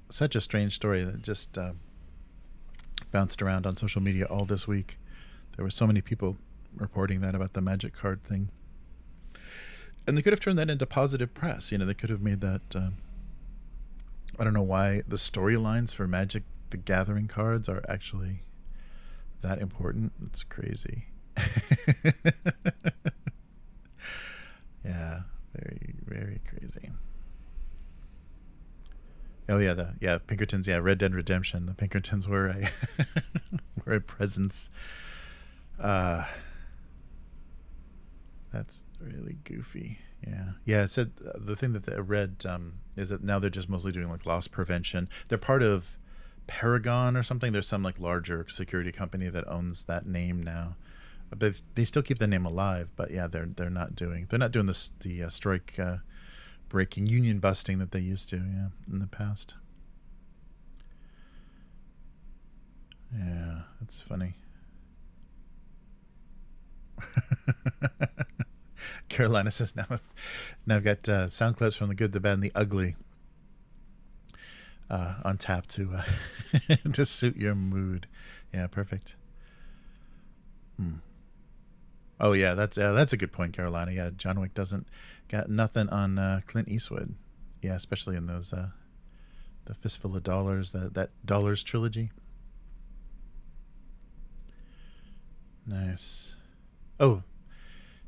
such a strange story that just bounced around on social media all this week. There were so many people reporting that about the magic card thing. And they could have turned that into positive press. You know, they could have made that... I don't know why the storylines for Magic the Gathering cards are actually that important. It's crazy. Yeah, very, very crazy. Oh yeah, Pinkertons. Yeah, Red Dead Redemption. The Pinkertons were a were a presence. That's really goofy. Yeah. It said the thing that I read is that now they're just mostly doing like loss prevention. They're part of Paragon or something. There's some like larger security company that owns that name now, but they still keep the name alive. But yeah, they're not doing the strike. Breaking, union busting that they used to, in the past. Yeah, that's funny. Carolina says now I've got sound clips from the good, the bad, and the ugly on tap to to suit your mood. Yeah, perfect. Oh yeah, that's a good point, Carolina. Yeah, John Wick doesn't got nothing on Clint Eastwood. Yeah, especially in those the Fistful of Dollars, that Dollars trilogy. Nice. Oh,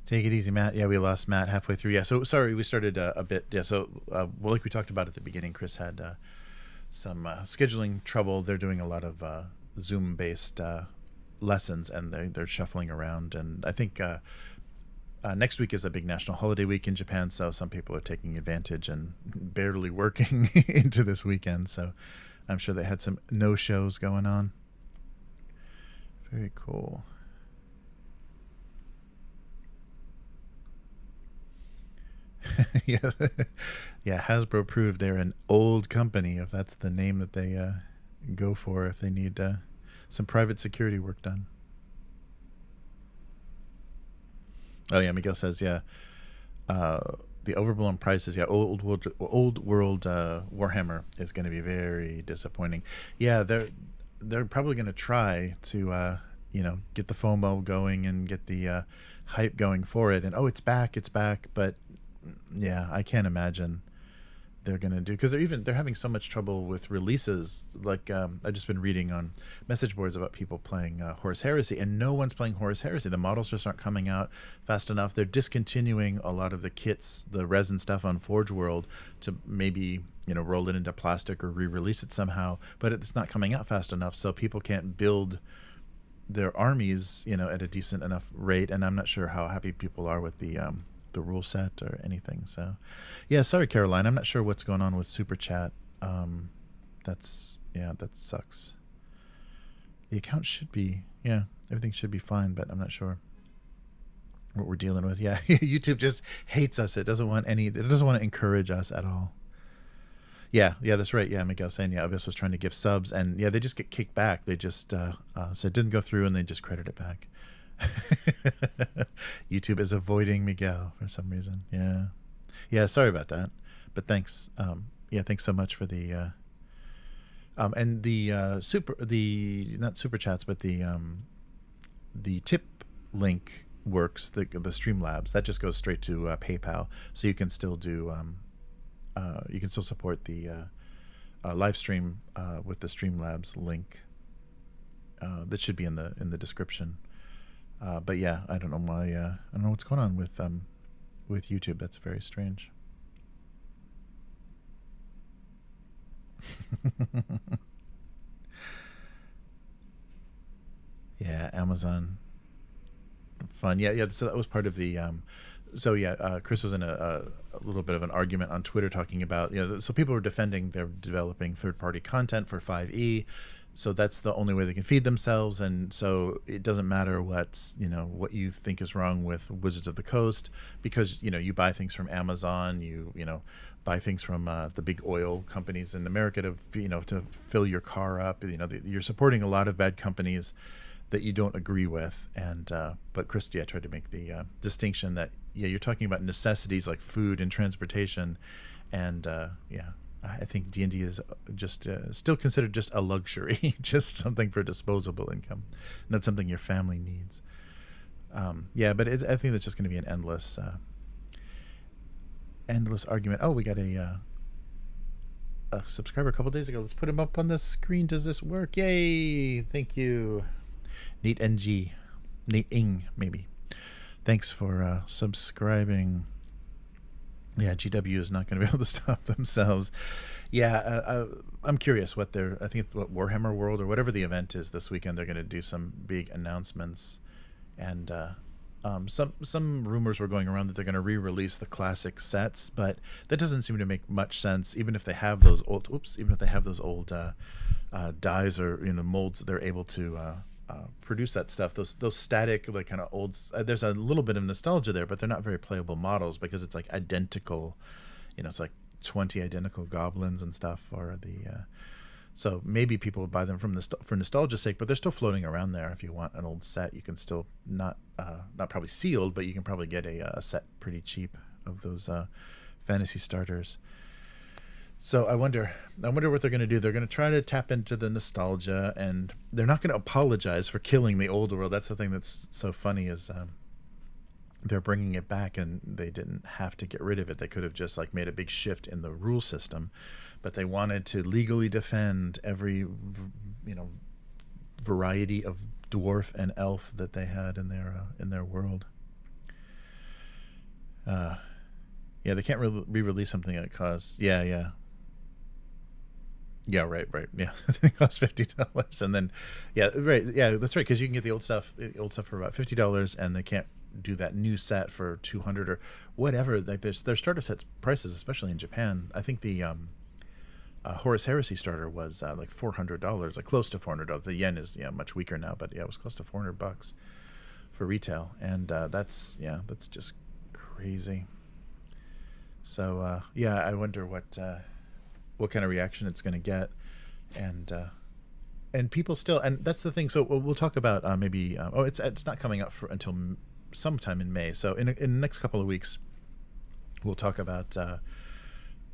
take it easy, Matt. Yeah, we lost Matt halfway through. Yeah, so sorry, we started a bit. Yeah, so well, like we talked about at the beginning, Chris had some scheduling trouble. They're doing a lot of Zoom-based lessons, and they're shuffling around. And I think next week is a big national holiday week in Japan, so some people are taking advantage and barely working into this weekend. So I'm sure they had some no-shows going on. Very cool. Yeah, Hasbro proved they're an old company, if that's the name that they go for if they need some private security work done. Oh yeah, Miguel says the overblown prices. Yeah, old world Warhammer is going to be very disappointing. Yeah, they're probably going to try to get the FOMO going and get the hype going for it. And it's back. But yeah, I can't imagine they're going to do, because they're having so much trouble with releases. Like I've just been reading on message boards about people playing Horus Heresy, and no one's playing Horus Heresy. The models just aren't coming out fast enough. They're discontinuing a lot of the kits, the resin stuff on Forge World, to maybe roll it into plastic or re-release it somehow, but it's not coming out fast enough, so people can't build their armies at a decent enough rate. And I'm not sure how happy people are with the rule set or anything. So yeah, sorry Caroline, I'm not sure what's going on with Super Chat. That sucks. The account should be, everything should be fine, but I'm not sure what we're dealing with. Yeah, YouTube just hates us. It doesn't want to encourage us at all. Yeah, that's right. Yeah, Miguel's saying, Abyss was trying to give subs, and they just get kicked back. They just said it didn't go through, and they just credit it back. YouTube is avoiding Miguel for some reason. Yeah, sorry about that, but thanks. Thanks so much for the and the not super chats, but the tip link works. The Streamlabs, that just goes straight to PayPal, so you can still do you can still support the live stream with the Streamlabs link. That should be in the description. But yeah, I don't know why. I don't know what's going on with YouTube. That's very strange. Yeah, Amazon. Fun. Yeah. So that was part of the. Chris was in a little bit of an argument on Twitter talking about so people were defending they're developing third-party content for 5e. So that's the only way they can feed themselves, and so it doesn't matter what you think is wrong with Wizards of the Coast, because you buy things from Amazon, you buy things from the big oil companies in America to fill your car up. You're supporting a lot of bad companies that you don't agree with, and but Chris tried to make the distinction that you're talking about necessities like food and transportation, and I think D&D is just still considered just a luxury, just something for disposable income, not something your family needs. But I think that's just going to be an endless argument. Oh, we got a subscriber a couple days ago. Let's put him up on the screen. Does this work? Yay! Thank you, Nate NG, Nate Ing, maybe. Thanks for subscribing. Yeah, GW is not going to be able to stop themselves. Yeah, I'm curious what I think what Warhammer World or whatever the event is this weekend, they're going to do some big announcements, and some rumors were going around that they're going to re-release the classic sets, but that doesn't seem to make much sense. Even if they have those old, dies or molds, they're able to produce that stuff. Those static, like, kind of old. There's a little bit of nostalgia there, but they're not very playable models because it's like identical. It's like 20 identical goblins and stuff. Or so maybe people would buy them for nostalgia's sake, but they're still floating around there. If you want an old set, you can still not probably sealed, but you can probably get a set pretty cheap of those fantasy starters. So I wonder what they're going to do. They're going to try to tap into the nostalgia, and they're not going to apologize for killing the old world. That's the thing that's so funny is they're bringing it back, and they didn't have to get rid of it. They could have just made a big shift in the rule system, but they wanted to legally defend every variety of dwarf and elf that they had in their world. They can't re-release something that costs. Yeah, right. Yeah, it costs $50, and then, that's right, because you can get the old stuff for about $50, and they can't do that new set for $200 or whatever. Like their starter set prices, especially in Japan. I think the Horus Heresy starter was like $400, like close to $400. The yen is much weaker now, but it was close to $400 for retail, and that's just crazy. So I wonder what kind of reaction it's going to get, and people still, and that's the thing. So we'll talk about maybe it's not coming up until sometime in May. So in the next couple of weeks, we'll talk about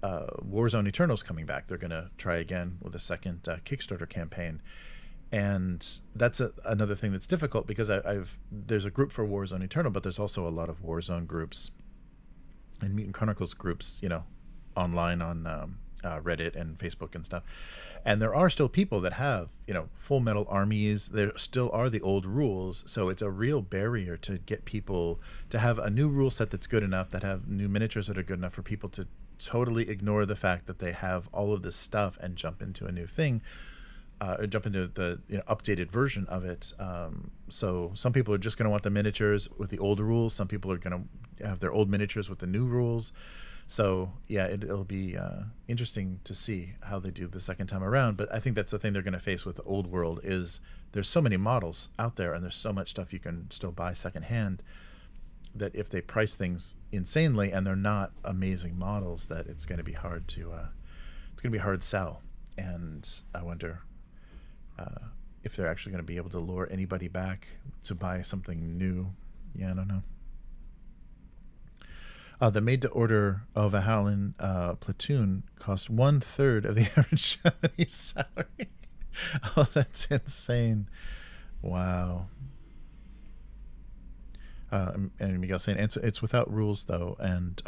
Warzone Eternals coming back. They're going to try again with a second Kickstarter campaign, and that's another thing that's difficult because there's a group for Warzone Eternal, but there's also a lot of Warzone groups and Mutant Chronicles groups, online on Reddit and Facebook and stuff. And there are still people that have, full metal armies. There still are the old rules. So it's a real barrier to get people to have a new rule set that's good enough, that have new miniatures that are good enough for people to totally ignore the fact that they have all of this stuff and jump into a new thing, or jump into the updated version of it. So some people are just going to want the miniatures with the old rules. Some people are going to have their old miniatures with the new rules. So yeah, it'll be interesting to see how they do the second time around. But I think that's the thing they're going to face with the old world is there's so many models out there, and there's so much stuff you can still buy secondhand, that if they price things insanely and they're not amazing models, that it's going to be hard to sell. And I wonder if they're actually going to be able to lure anybody back to buy something new. Yeah, I don't know. The made-to-order of a Howlin platoon cost 1/3 of the average Japanese salary. Oh, that's insane! Wow. And Miguel saying it's without rules though, and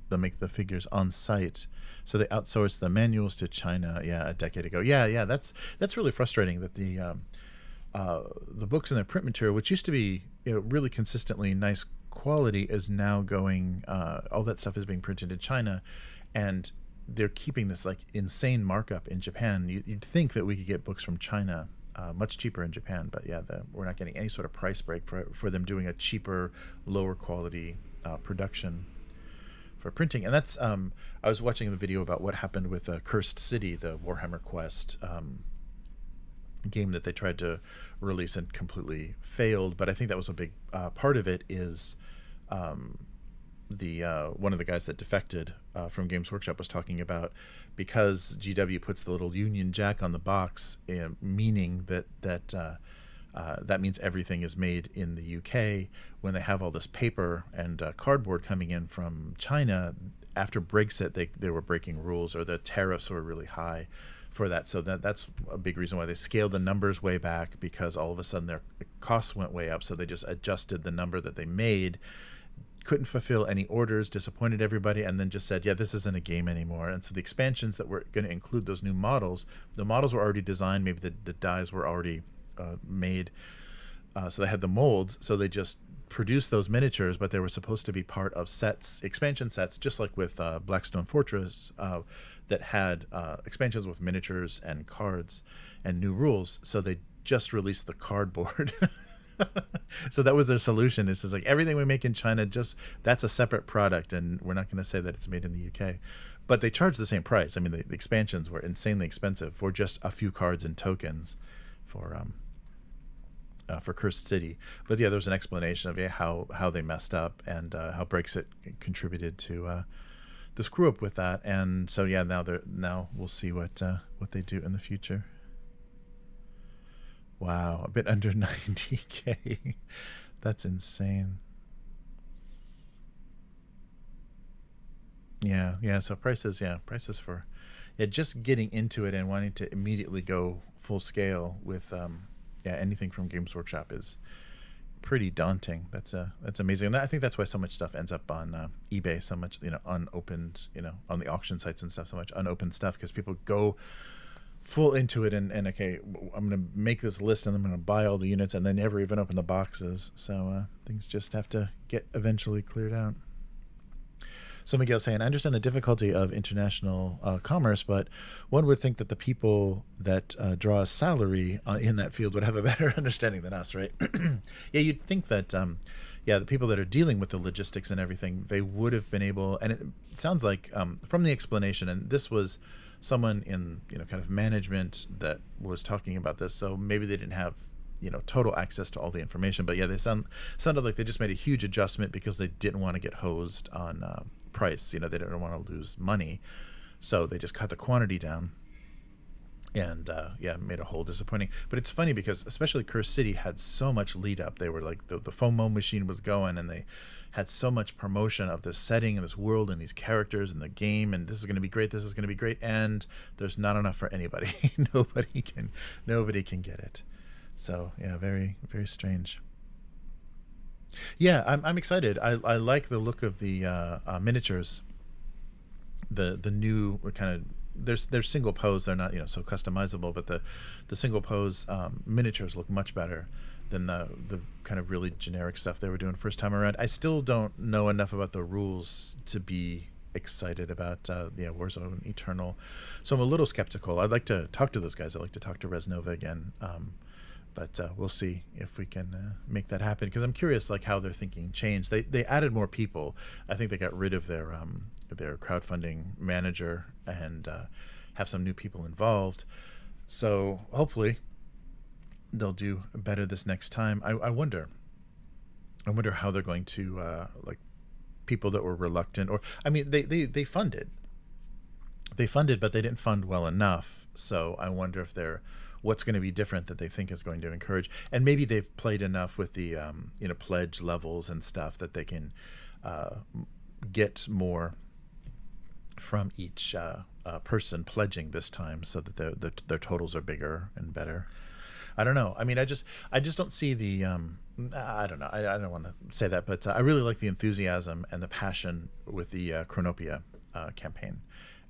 they make the figures on site, so they outsourced the manuals to China. Yeah, a decade ago. Yeah, that's really frustrating that the books and the print material, which used to be really consistently nice quality, is now going. All that stuff is being printed in China, and they're keeping this like insane markup in Japan. You'd think that we could get books from China much cheaper in Japan, but yeah, we're not getting any sort of price break for them doing a cheaper, lower quality production for printing. And that's I was watching the video about what happened with Cursed City, the Warhammer Quest game that they tried to release and completely failed. But I think that was a big part of it is the one of the guys that defected from Games Workshop was talking about, because GW puts the little Union Jack on the box, meaning that means everything is made in the UK. When they have all this paper and cardboard coming in from China after Brexit, they were breaking rules, or the tariffs were really high for that. So that's a big reason why they scaled the numbers way back, because all of a sudden their costs went way up. So they just adjusted the number that they made, couldn't fulfill any orders, disappointed everybody, and then just said, yeah, this isn't a game anymore. And so the expansions that were going to include those new models, the models were already designed, maybe the dies were already made, so they had the molds, so they just produced those miniatures, but they were supposed to be part of sets, expansion sets, just like with Blackstone Fortress, that had expansions with miniatures and cards and new rules. So they just released the cardboard. So that was their solution. It's like, everything we make in China, that's a separate product, and we're not going to say that it's made in the UK. But they charge the same price. I mean, the expansions were insanely expensive for just a few cards and tokens for Cursed City. But yeah, there's an explanation of how they messed up, and how Brexit contributed to the screw up with that. And so yeah, now we'll see what they do in the future. Wow, a bit under 90K. That's insane. Yeah. So prices for just getting into it and wanting to immediately go full scale with anything from Games Workshop is pretty daunting. That's amazing. And I think that's why so much stuff ends up on eBay, so much unopened, on the auction sites and stuff, so much unopened stuff, because people go full into it and okay, I'm going to make this list and I'm going to buy all the units, and they never even open the boxes. So things just have to get eventually cleared out. So Miguel's saying, I understand the difficulty of international commerce, but one would think that the people that draw a salary in that field would have a better understanding than us, right? Yeah, you'd think that, the people that are dealing with the logistics and everything, they would have been able, and it sounds like from the explanation, and this was someone in kind of management that was talking about this, so maybe they didn't have total access to all the information, but yeah, they sounded like they just made a huge adjustment because they didn't want to get hosed on price. They didn't want to lose money, so they just cut the quantity down, and made a whole disappointing. But it's funny because especially Cursed City had so much lead up. They were like the FOMO machine was going, and they had so much promotion of this setting and this world and these characters and the game, and this is going to be great, and there's not enough for anybody. nobody can get it. So yeah, very, very strange. Yeah, I'm excited. I like the look of the miniatures. The new kind of they're single pose. They're not so customizable, but the single pose miniatures look much better than the kind of really generic stuff they were doing first time around. I still don't know enough about the rules to be excited about Warzone Eternal, so I'm a little skeptical. I'd like to talk to those guys. I'd like to talk to Resnova again. But we'll see if we can make that happen, because I'm curious like how their thinking changed. They added more people. I think they got rid of their crowdfunding manager and have some new people involved. So hopefully they'll do better this next time. I wonder how they're going to like people that were reluctant, or I mean they funded, but they didn't fund well enough. So I wonder if they're what's going to be different that they think is going to encourage, and maybe they've played enough with the pledge levels and stuff that they can get more from each person pledging this time, so that their totals are bigger and better. I don't know. I mean, I just don't see the I don't know. I don't want to say that, but I really like the enthusiasm and the passion with the Chronopia campaign.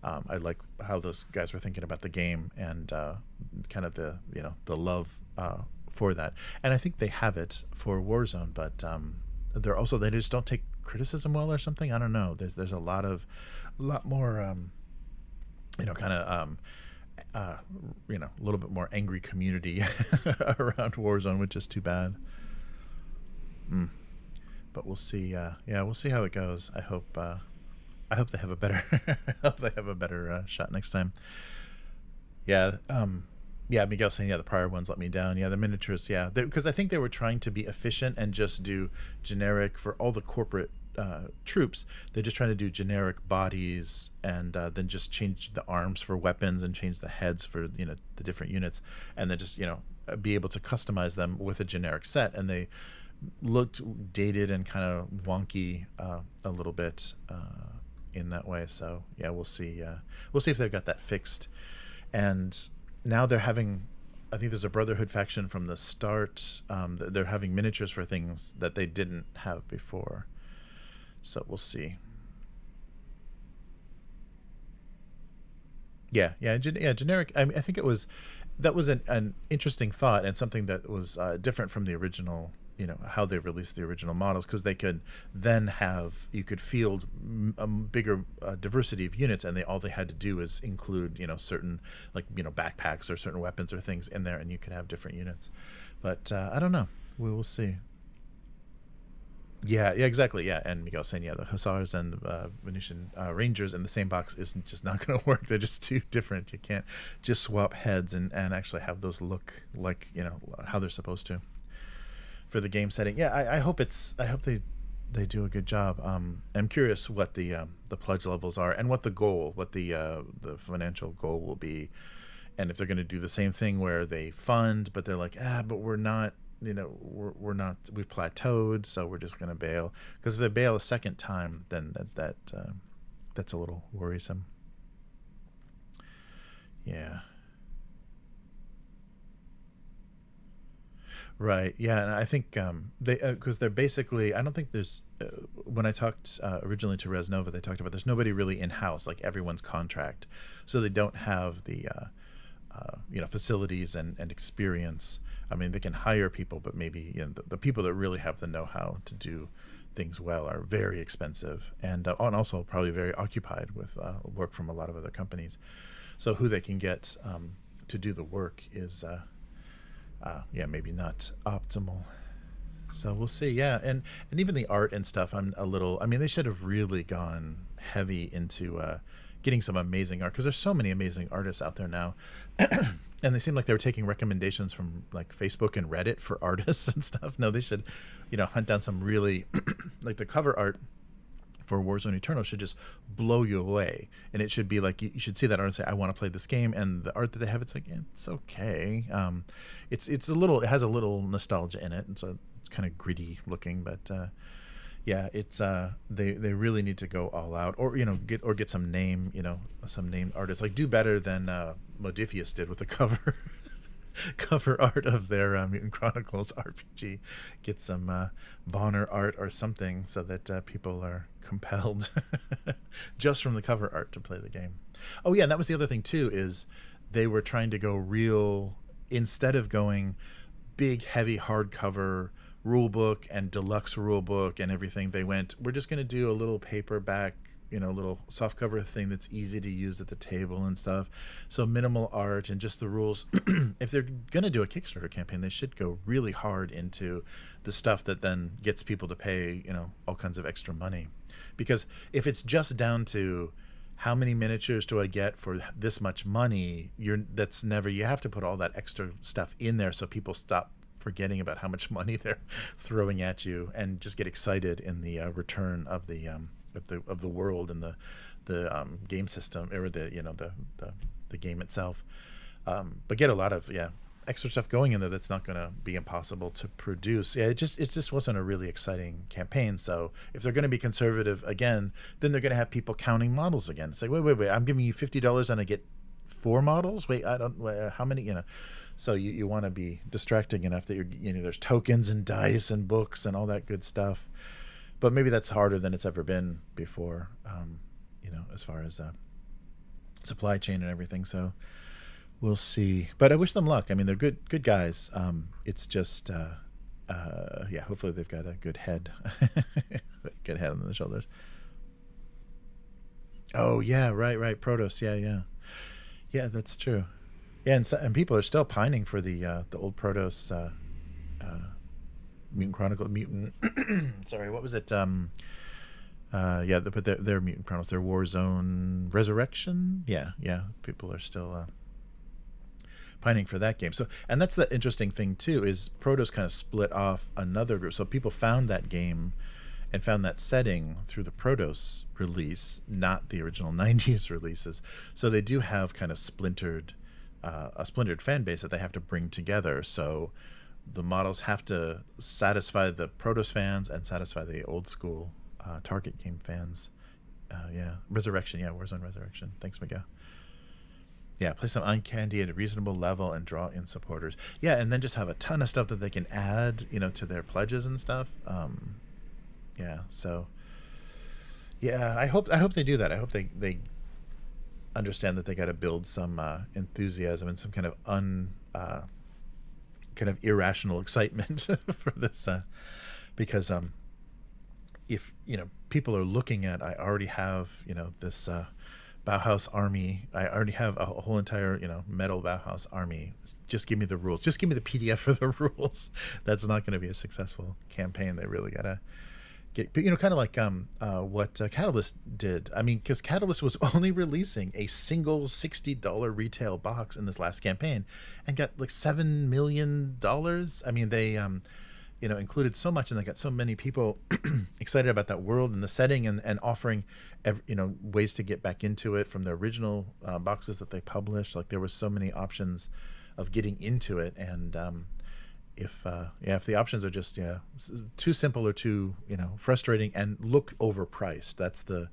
I like how those guys were thinking about the game and kind of the love for that. And I think they have it for Warzone, but they just don't take criticism well or something. I don't know. There's a lot more kind of a little bit more angry community around Warzone, which is too bad. But we'll see. We'll see how it goes. I hope they have a better shot next time. Miguel saying the prior ones let me down. The miniatures, because I think they were trying to be efficient and just do generic for all the corporate troops. They're just trying to do generic bodies and then just change the arms for weapons and change the heads for the different units, and then just be able to customize them with a generic set. And they looked dated and kind of wonky a little bit in that way. So we'll see if they've got that fixed. And now they're having, I think there's a Brotherhood faction from the start. They're having miniatures for things that they didn't have before. So we'll see. Generic. I mean, I think that was an interesting thought, and something that was different from the original, how they released the original models, because they could then you could field a bigger diversity of units, and all they had to do is include certain backpacks or certain weapons or things in there, and you could have different units. But I don't know. We will see. Yeah, exactly. Yeah, and Miguel saying the Hussars and Venetian Rangers in the same box isn't just not going to work. They're just too different. You can't just swap heads and actually have those look like how they're supposed to for the game setting. I hope they do a good job. I'm curious what the pledge levels are, and what the financial goal will be, and if they're going to do the same thing where they fund, but they're like, but we're not. We're not. We've plateaued, so we're just going to bail. Because if they bail a second time, then that's a little worrisome. Yeah. Right. Yeah, and I think because they're basically. I don't think there's. When I talked originally to Resnova, they talked about there's nobody really in house. Like everyone's contract, so they don't have the facilities and experience. I mean, they can hire people, but maybe the people that really have the know-how to do things well are very expensive, and also probably very occupied with work from a lot of other companies. So who they can get to do the work is, maybe not optimal. So we'll see. Yeah, and even the art and stuff, they should have really gone heavy into getting some amazing art, because there's so many amazing artists out there now. And they seem like they were taking recommendations from like Facebook and Reddit for artists and stuff. No, they should, hunt down some really like the cover art for Warzone Eternal should just blow you away. And it should be like, you should see that art and say, I want to play this game. And the art that they have, it's like, it's okay. It has a little nostalgia in it. And so it's kind of gritty looking, but it's they really need to go all out, or get some named artists, like do better than Modifius did with the cover. cover art of their Mutant Chronicles RPG. Get some Bonner art or something so that people are compelled just from the cover art to play the game. Oh yeah, and that was the other thing too, is they were trying to go real, instead of going big heavy hardcover rule book and deluxe rule book and everything. They went, we're just going to do a little paperback, little soft cover thing that's easy to use at the table and stuff. So minimal art and just the rules. If they're going to do a Kickstarter campaign, they should go really hard into the stuff that then gets people to pay, all kinds of extra money. Because if it's just down to how many miniatures do I get for this much money, you have to put all that extra stuff in there so people stop forgetting about how much money they're throwing at you and just get excited in the return of the world and the game system, or the game itself. But get a lot of extra stuff going in there that's not going to be impossible to produce. It just wasn't a really exciting campaign. So if they're going to be conservative again, then they're going to have people counting models again. It's like, wait, I'm giving you $50 and I get 4 models. Wait, I don't. How many? So you want to be distracting enough that there's tokens and dice and books and all that good stuff. But maybe that's harder than it's ever been before. As far as supply chain and everything. So we'll see. But I wish them luck. I mean, they're good guys. It's just hopefully they've got a good head, good head on the shoulders. Oh yeah, right. Protos. Yeah, that's true. Yeah, and people are still pining for the old Protos Mutant Chronicle sorry, what was it? But their Mutant Chronicles, their Warzone Resurrection. Yeah, people are still pining for that game. So, and that's the interesting thing too, is Protos kind of split off another group. So people found that game and found that setting through the Protos release, not the original 90s releases. So they do have kind of a splintered fan base that they have to bring together. So the models have to satisfy the Protos fans and satisfy the old school target game fans. Resurrection. Yeah, Warzone Resurrection. Thanks, Miguel. Yeah, play some Uncandy at a reasonable level and draw in supporters. Yeah, and then just have a ton of stuff that they can add, to their pledges and stuff. So I hope they do that. I hope they understand that they got to build some enthusiasm and some kind of irrational excitement for this, because if people are looking at, I already have this Bauhaus army. I already have a whole entire metal Bauhaus army. Just give me the rules. Just give me the PDF for the rules. That's not going to be a successful campaign. They really gotta get, kind of like what Catalyst did. I mean, because Catalyst was only releasing a single $60 retail box in this last campaign, and got like $7 million. I mean, they included so much, and they got so many people excited about that world and the setting, and offering ways to get back into it from the original boxes that they published. Like, there were so many options of getting into it, and if the options are just too simple or too frustrating and look overpriced, that's the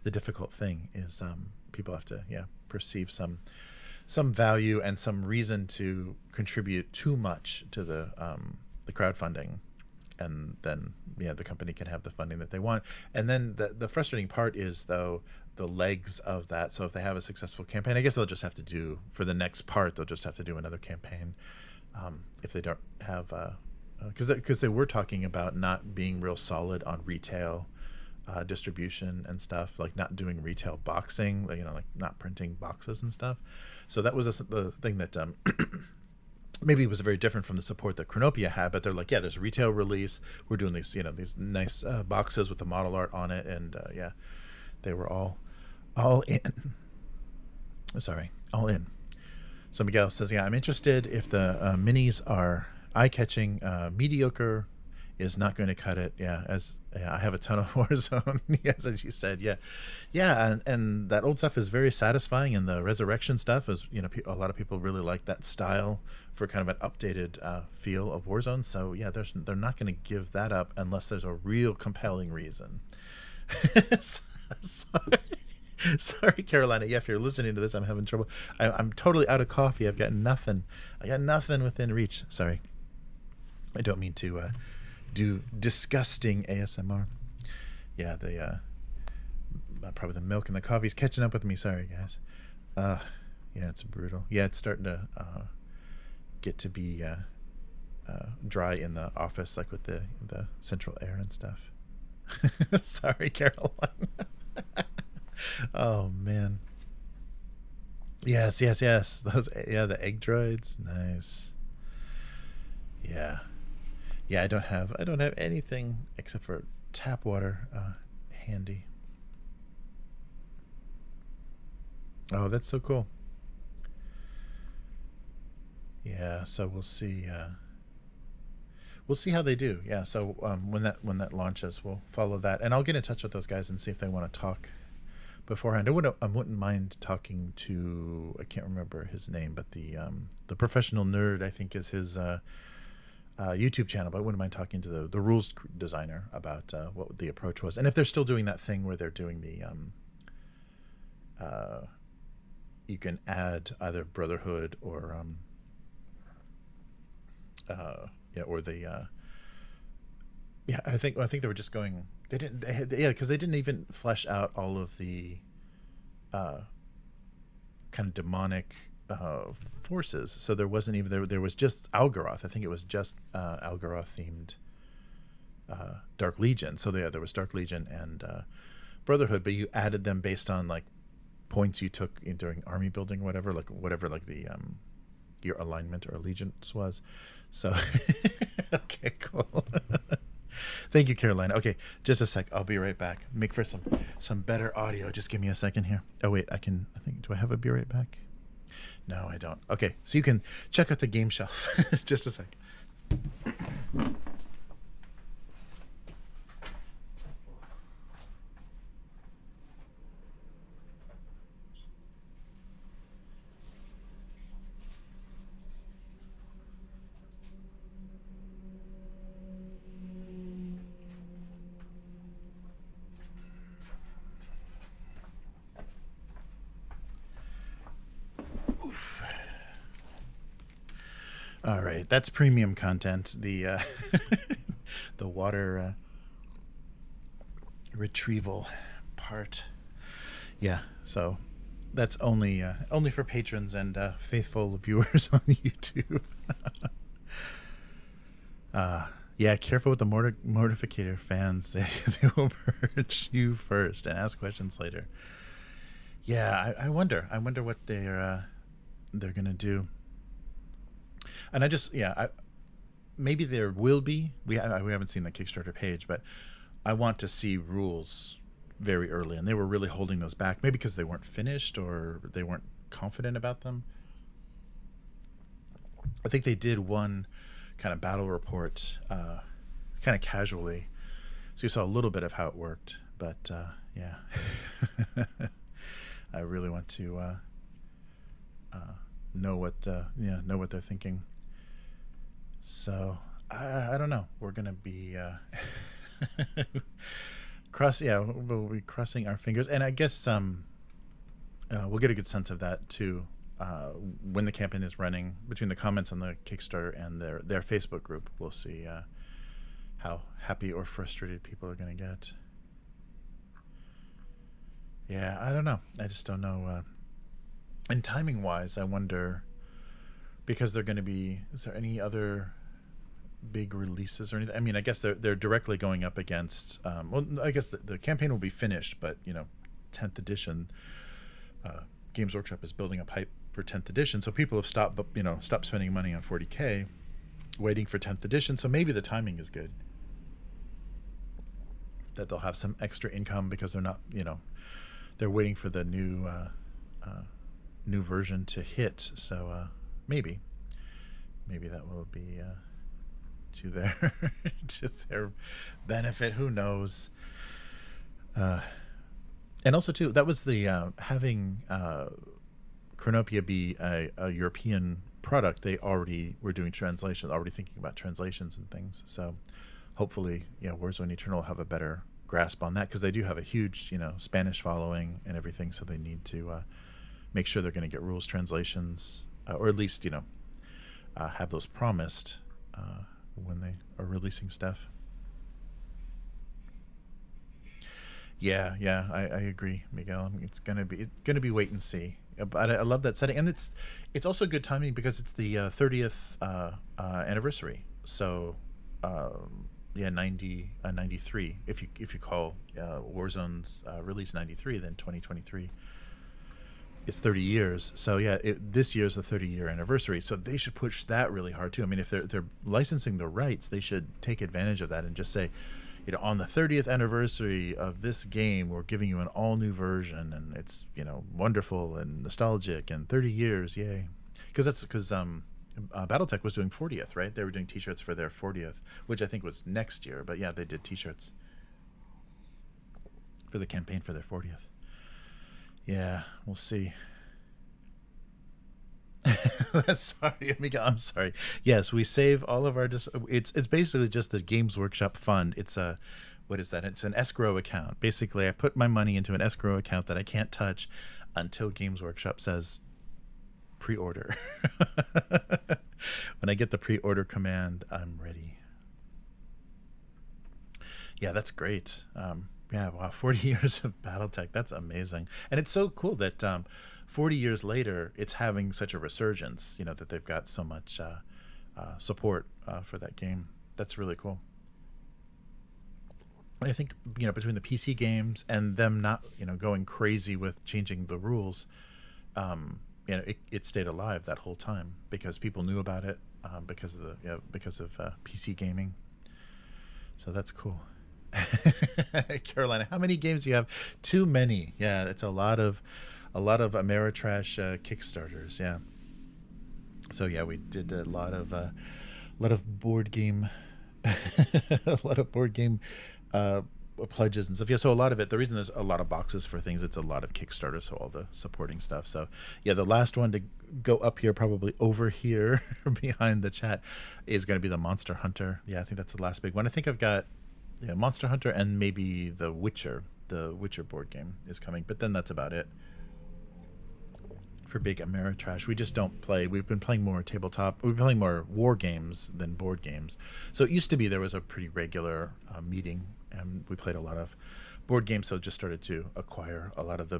difficult thing, is people have to perceive some value and some reason to contribute too much to the crowdfunding, and then the company can have the funding that they want. And then the frustrating part is, though, the legs of that. So if they have a successful campaign, I guess they'll just have to do, for the next part, they'll just have to do another campaign. If they don't have, because they were talking about not being real solid on retail distribution and stuff, like not doing retail boxing, like not printing boxes and stuff. So that was the thing that maybe it was very different from the support that Chronopia had. But they're like, there's retail release. We're doing these these nice boxes with the model art on it, and they were all in. Sorry, all in. So Miguel says, I'm interested if the minis are eye-catching. Mediocre is not going to cut it. I have a ton of Warzone. Yes, as you said. And that old stuff is very satisfying, and the Resurrection stuff is, a lot of people really like that style for kind of an updated feel of Warzone. So they're not going to give that up unless there's a real compelling reason. Sorry. Sorry, Carolina. Yeah, if you're listening to this, I'm having trouble. I'm totally out of coffee. I've got nothing. I got nothing within reach. Sorry. I don't mean to do disgusting ASMR. Yeah, probably the milk and the coffee's catching up with me. Sorry, guys. Yeah, it's brutal. Yeah, it's starting to get to be dry in the office, like with the central air and stuff. Sorry, Caroline. Oh man. Yes. Those, yeah, the egg droids. Nice. Yeah. I don't have anything except for tap water handy. Oh, that's so cool. Yeah, so we'll see. We'll see how they do. Yeah, so when that launches, we'll follow that, and I'll get in touch with those guys and see if they want to talk beforehand. I wouldn't mind talking to, I can't remember his name, but the professional nerd, I think, is his YouTube channel. But I wouldn't mind talking to the rules designer about what the approach was, and if they're still doing that thing where they're doing the you can add either Brotherhood or or the I think they were just going, because they didn't even flesh out all of the kind of demonic forces. So there wasn't even there was just Algaroth. I think it was just Algaroth themed Dark Legion. So there was Dark Legion and Brotherhood, but you added them based on like points you took during army building, whatever the your alignment or allegiance was. So okay, cool. Thank you, Carolina. Okay, just a sec. I'll be right back. Make for some better audio. Just give me a second here. Oh wait, do I have a be right back? No, I don't. Okay, so you can check out the game shelf. Just a sec. All right, that's premium content. The the water retrieval part. Yeah, so that's only for patrons and faithful viewers on YouTube. Yeah, careful with the mortificator fans. They will purge you first and ask questions later. Yeah, I wonder what they're gonna do. And maybe there will be. We haven't seen the Kickstarter page, but I want to see rules very early, and they were really holding those back. Maybe because they weren't finished or they weren't confident about them. I think they did one kind of battle report, kind of casually, so you saw a little bit of how it worked. But yeah, I really want to know what they're thinking. So I don't know. We're gonna be we'll be crossing our fingers, and I guess we'll get a good sense of that too when the campaign is running. Between the comments on the Kickstarter and their Facebook group, we'll see how happy or frustrated people are gonna get. Yeah, I don't know. I just don't know. And timing wise, I wonder, because they're going to be, is there any other big releases or anything? I mean, I guess they're directly going up against, well, I guess the campaign will be finished, but 10th edition, Games Workshop is building up hype for 10th edition, so people have stopped spending money on 40K waiting for 10th edition. So maybe the timing is good, that they'll have some extra income because they're not, they're waiting for the new version to hit. So maybe that will be to their benefit. Who knows? And also too, that was the having Chronopia be a European product. They already were doing translations, already thinking about translations and things. So hopefully, Warzone Eternal will have a better grasp on that, because they do have a huge, Spanish following and everything. So they need to make sure they're going to get rules translations, or at least, have those promised when they are releasing stuff. Yeah, I agree, Miguel. I mean, it's gonna be wait and see. But I love that setting, and it's also good timing because it's the 30th anniversary. So, 93. If you call Warzone's release 93, then 2023. It's 30 years. So yeah, this year's the 30-year anniversary. So they should push that really hard too. I mean, if they're licensing the rights, they should take advantage of that and just say, on the 30th anniversary of this game, we're giving you an all new version, and it's wonderful and nostalgic, and 30 years, yay! Because BattleTech was doing 40th, right? They were doing T-shirts for their 40th, which I think was next year. But yeah, they did T-shirts for the campaign for their 40th. Yeah, we'll see. Sorry, amiga. I'm sorry. Yes, we save all of our. It's basically just the Games Workshop fund. It's what is that? It's an escrow account. Basically, I put my money into an escrow account that I can't touch until Games Workshop says pre-order. When I get the pre-order command, I'm ready. Yeah, that's great. Yeah, wow, 40 years of BattleTech. That's amazing. And it's so cool that 40 years later, it's having such a resurgence, that they've got so much support for that game. That's really cool. I think, between the PC games and them not, going crazy with changing the rules, it stayed alive that whole time because people knew about it because of PC gaming. So that's cool. Carolina, how many games do you have? Too many. Yeah, it's a lot of Ameritrash Kickstarters. Yeah. So yeah, we did a lot of board game, a lot of board game pledges and stuff. Yeah, so a lot of it. The reason there's a lot of boxes for things, it's a lot of Kickstarter, so all the supporting stuff. So yeah, the last one to go up here, probably over here behind the chat, is going to be the Monster Hunter. Yeah, I think that's the last big one. I think I've got. Yeah, Monster Hunter and maybe The Witcher. The Witcher board game is coming, but then that's about it for big Ameritrash. We just don't play. We've been playing more tabletop. We've been playing more war games than board games. So it used to be there was a pretty regular meeting, and we played a lot of board games. So just started to acquire a lot of the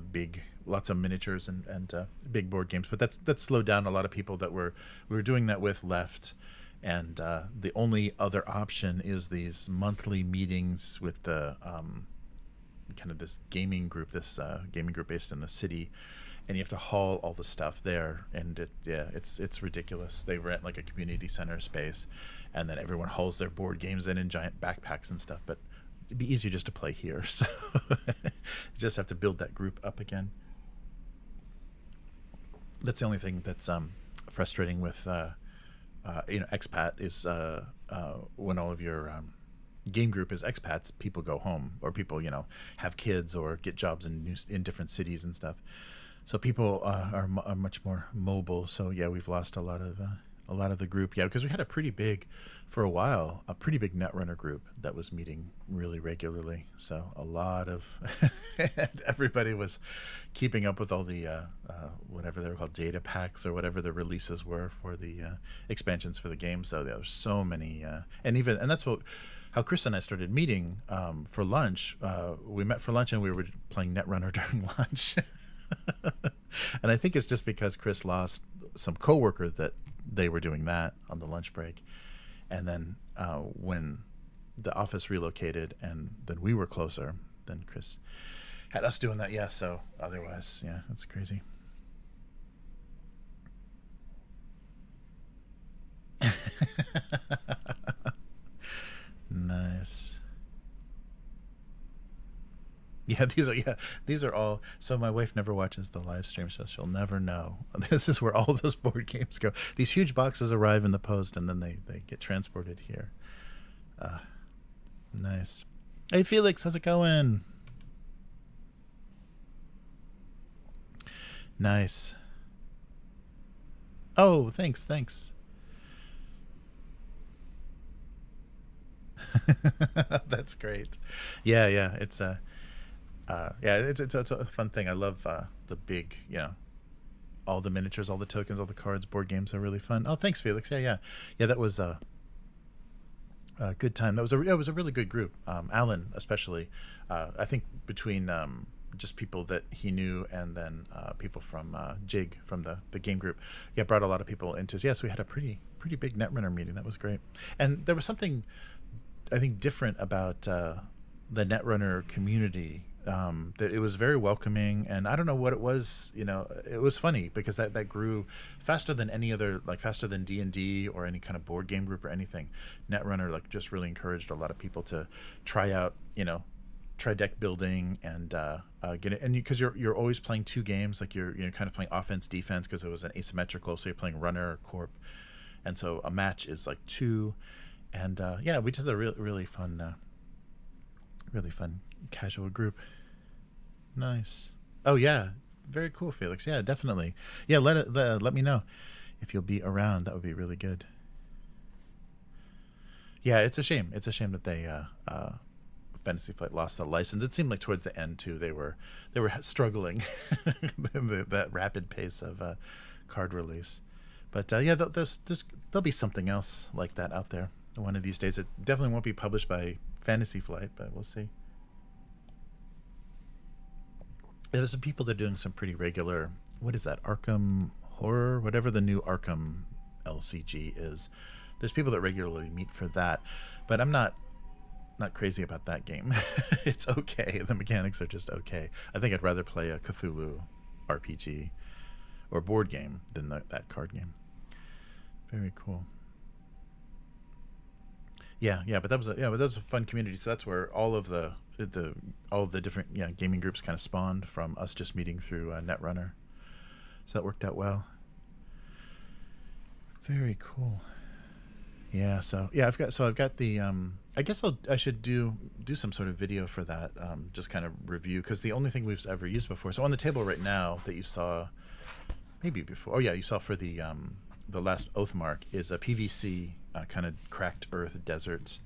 lots of miniatures and big board games. But that's slowed down. A lot of people that we were doing that with left. And the only other option is these monthly meetings with the kind of this gaming group based in the city, and you have to haul all the stuff there, and it's ridiculous. They rent like a community center space, and then everyone hauls their board games in giant backpacks and stuff. But it'd be easier just to play here, so you just have to build that group up again. That's the only thing that's frustrating with. Expat is when all of your game group is expats, people go home, or people have kids or get jobs in different cities and stuff. So people are much more mobile. So yeah, we've lost a lot of the group. Yeah, because we had a pretty big Netrunner group that was meeting really regularly. So a lot of everybody was keeping up with all the whatever they were called, data packs or whatever the releases were for the expansions for the game. So there were so many, and that's how Chris and I started meeting for lunch. We met for lunch and we were playing Netrunner during lunch. And I think it's just because Chris lost some coworker that they were doing that on the lunch break. And then when the office relocated and then we were closer, then Chris had us doing that. Yeah, so otherwise, yeah, that's crazy. Nice. Yeah, these are all. So my wife never watches the live stream, so she'll never know. This is where all those board games go. These huge boxes arrive in the post, and then they get transported here. Nice. Hey, Felix, how's it going? Nice. Oh, thanks. That's great. Yeah, yeah. Yeah, it's a fun thing. I love the big, all the miniatures, all the tokens, all the cards. Board games are really fun. Oh, thanks, Felix. Yeah, yeah, yeah. That was a good time. It was a really good group. Alan, especially. I think between just people that he knew and then people from Jig from the game group, yeah, brought a lot of people into. Yeah, so we had a pretty big Netrunner meeting. That was great, and there was something I think different about the Netrunner community. That it was very welcoming, and I don't know what it was. It was funny because that grew faster than any other, like faster than D&D or any kind of board game group or anything. Netrunner just really encouraged a lot of people to try out, try deck building and get it. And because you're always playing two games, like you're kind of playing offense defense because it was an asymmetrical, so you're playing runner corp, and so a match is like two, and yeah, we just had a really fun casual group. Nice. Oh yeah, very cool, Felix. Yeah, definitely. Yeah, let me know if you'll be around. That would be really good. Yeah, it's a shame. It's a shame that they Fantasy Flight lost the license. It seemed like towards the end too they were struggling that rapid pace of card release. But yeah, there'll be something else like that out there one of these days. It definitely won't be published by Fantasy Flight, but we'll see. Yeah, there's some people that are doing some pretty regular. What is that? Arkham Horror, whatever the new Arkham LCG is. There's people that regularly meet for that, but I'm not crazy about that game. It's okay. The mechanics are just okay. I think I'd rather play a Cthulhu RPG or board game than that card game. Very cool. Yeah, but that was a fun community. So that's where all of the different gaming groups kind of spawned from us just meeting through Netrunner. So that worked out well. Very cool. Yeah. So yeah, I've got the. I guess I should do some sort of video for that. Just kind of review, because the only thing we've ever used before. So on the table right now that you saw, maybe before. Oh yeah, you saw for the last Oathmark is a PVC kind of cracked earth desert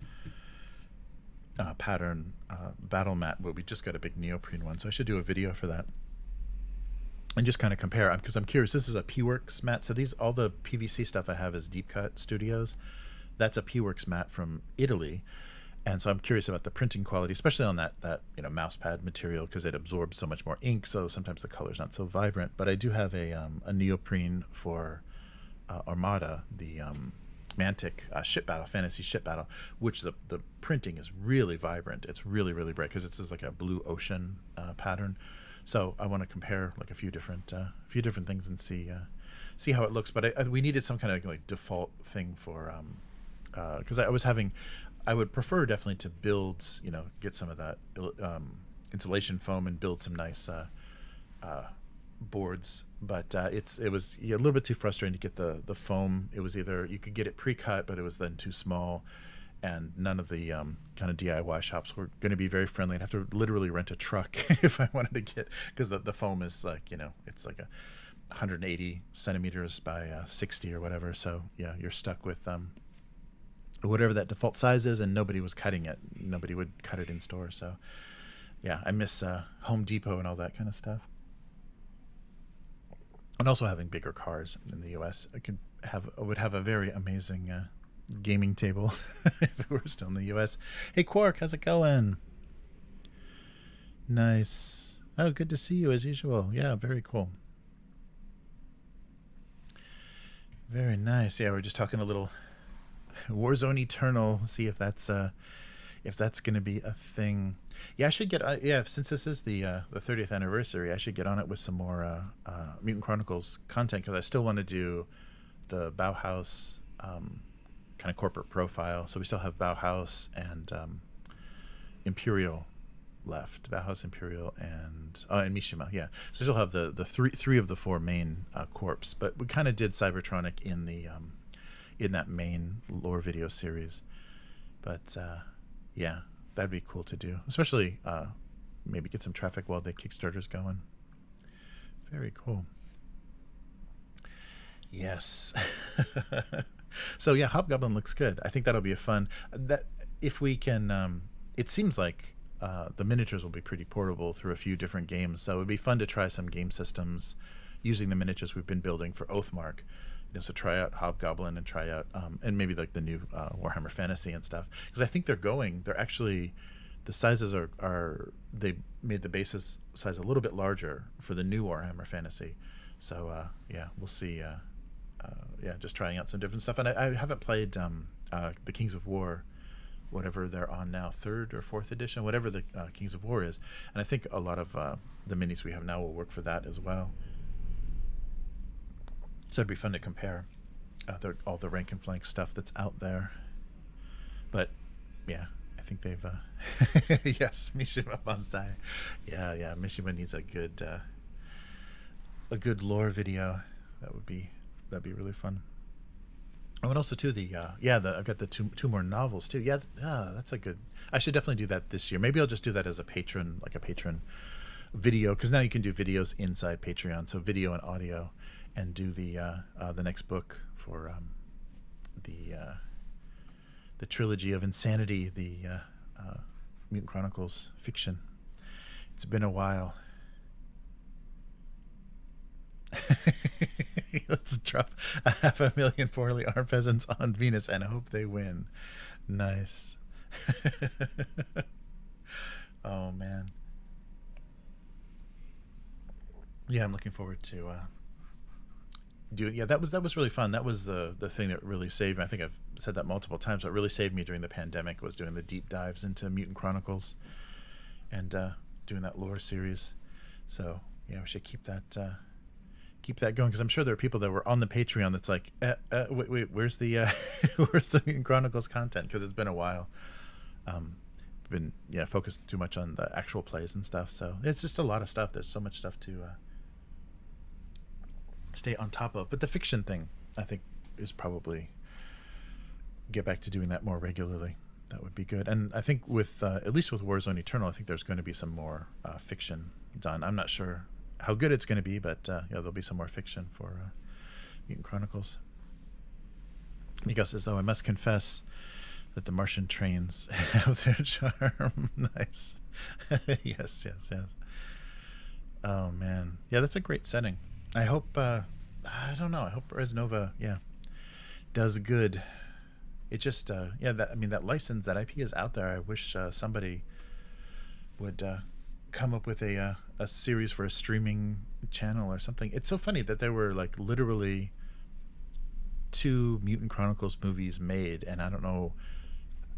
pattern battle mat, where we just got a big neoprene one. So I should do a video for that and just kind of compare, because I'm curious. This is a P-Works mat. So all the PVC stuff I have is Deep Cut Studios. That's a P-Works mat from Italy, and so I'm curious about the printing quality, especially on that mouse pad material, because it absorbs so much more ink. So sometimes the color's not so vibrant. But I do have a neoprene for Armada, the Mantic fantasy ship battle, which the printing is really vibrant. It's really bright, because it's just like a blue ocean pattern. So I want to compare like a few different things and see how it looks. But we needed some kind of like default thing for because I would prefer definitely to build, get some of that insulation foam and build some nice boards. But it was a little bit too frustrating to get the foam. It was either you could get it pre-cut, but it was then too small, and none of the kind of DIY shops were going to be very friendly. I'd have to literally rent a truck if I wanted to get, because the foam is like, it's like 180 centimeters by 60 or whatever. So yeah, you're stuck with whatever that default size is, and nobody was cutting it. Nobody would cut it in store. So yeah, I miss Home Depot and all that kind of stuff. And also having bigger cars in the U.S. I would have a very amazing gaming table if it were still in the U.S. Hey Quark, how's it going? Nice. Oh, good to see you as usual. Yeah, very cool. Very nice. Yeah, we're just talking a little Warzone Eternal. See if that's going to be a thing. Yeah, I should get. Since this is the 30th anniversary, I should get on it with some more Mutant Chronicles content, because I still want to do the Bauhaus kind of corporate profile. So we still have Bauhaus and Imperial left. Bauhaus, Imperial, and Mishima. Yeah, so we still have the three of the four main corps. But we kind of did Cybertronic in the in that main lore video series. But yeah, that'd be cool to do, especially maybe get some traffic while the Kickstarter's going. Very cool. Yes. So yeah, Hobgoblin looks good. I think that'll be a fun. That if we can, it seems like the miniatures will be pretty portable through a few different games. So it would be fun to try some game systems using the miniatures we've been building for Oathmark. So try out Hobgoblin and try out, and maybe like the new Warhammer Fantasy and stuff. Because I think they're actually, the sizes they made the basis size a little bit larger for the new Warhammer Fantasy. So yeah, we'll see. Yeah, just trying out some different stuff. And I haven't played the Kings of War, whatever they're on now, 3rd or 4th edition, whatever the Kings of War is. And I think a lot of the minis we have now will work for that as well. So it'd be fun to compare all the rank and flank stuff that's out there. But yeah, I think they've yes, Mishima Bonsai. Yeah, Mishima needs a good lore video. That'd be really fun. Oh, and also too I've got the two more novels too. Yeah, that's a good. I should definitely do that this year. Maybe I'll just do that as a patron video, because now you can do videos inside Patreon, so video and audio, and do the next book for the trilogy of Insanity, the Mutant Chronicles fiction. It's been a while. Let's drop 500,000 poorly armed peasants on Venus and hope they win. Nice. Oh man. Yeah, I'm looking forward to doing. Yeah, that was really fun. That was the thing that really saved me. I think I've said that multiple times. What really saved me during the pandemic was doing the deep dives into Mutant Chronicles and doing that lore series. So yeah, we should keep that going, because I'm sure there are people that were on the Patreon that's like, wait, where's the where's the Mutant Chronicles content? Because it's been a while. Been focused too much on the actual plays and stuff. So it's just a lot of stuff. There's so much stuff to stay on top of. But the fiction thing, I think, is probably get back to doing that more regularly. That would be good. And I think with at least with Warzone Eternal, I think there's going to be some more fiction done. I'm not sure how good it's going to be, but there'll be some more fiction for Mutant Chronicles. Miko says, though, I must confess that the Martian trains have their charm. Nice. Yes. Oh man, yeah, that's a great setting. I hope I don't know, I hope Res Nova does good. It just that license, that IP is out there. I wish somebody would come up with a series for a streaming channel or something. It's so funny that there were like literally 2 Mutant Chronicles movies made, and I don't know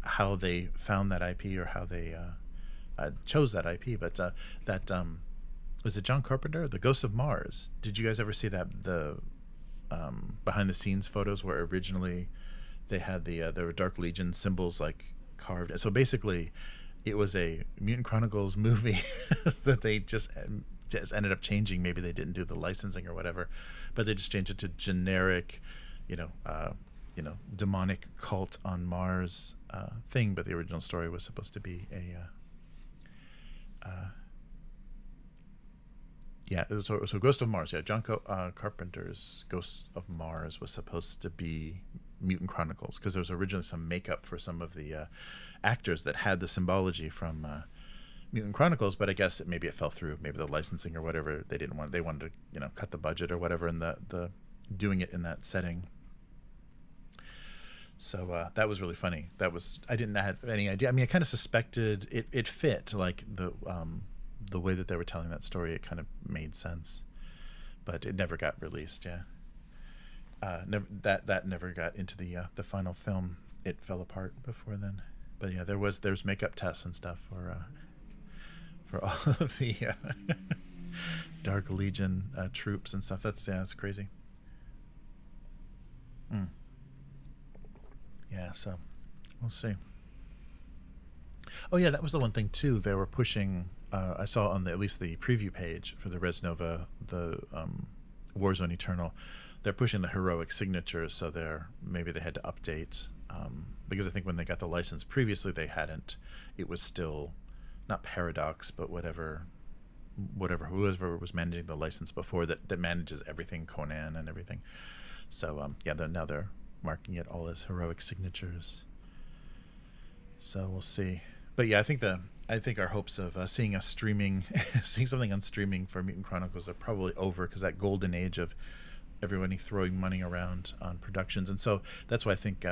how they found that IP or how they chose that IP, but that was it John Carpenter, The Ghosts of Mars. Did you guys ever see that, the behind the scenes photos where originally they had there were Dark Legion symbols like carved? So basically it was a Mutant Chronicles movie that they just ended up changing. Maybe they didn't do the licensing or whatever, but they just changed it to generic, demonic cult on Mars thing. But the original story was supposed to be so Ghost of Mars. Yeah, John Carpenter's Ghost of Mars was supposed to be Mutant Chronicles, because there was originally some makeup for some of the actors that had the symbology from Mutant Chronicles, but I guess maybe it fell through. Maybe the licensing or whatever, they wanted to cut the budget or whatever, and the doing it in that setting. So that was really funny. I didn't have any idea. I mean, I kind of suspected it fit, like the way that they were telling that story. It kind of made sense, but it never got released. Yeah, that never got into the final film. It fell apart before then. But yeah, there's makeup tests and stuff for all of the Dark Legion troops and stuff. That's crazy. Yeah, so we'll see. Oh yeah, that was the one thing too. They were pushing. I saw on at least the preview page for the Res Nova, the Warzone Eternal. They're pushing the heroic signatures, so maybe they had to update, because I think when they got the license previously, they hadn't. It was still not Paradox, but whoever was managing the license before that manages everything, Conan and everything. So now they're marking it all as heroic signatures. So we'll see. But yeah, I think our hopes of seeing us streaming, seeing something on streaming for Mutant Chronicles are probably over, because that golden age of everybody throwing money around on productions, and so that's why I think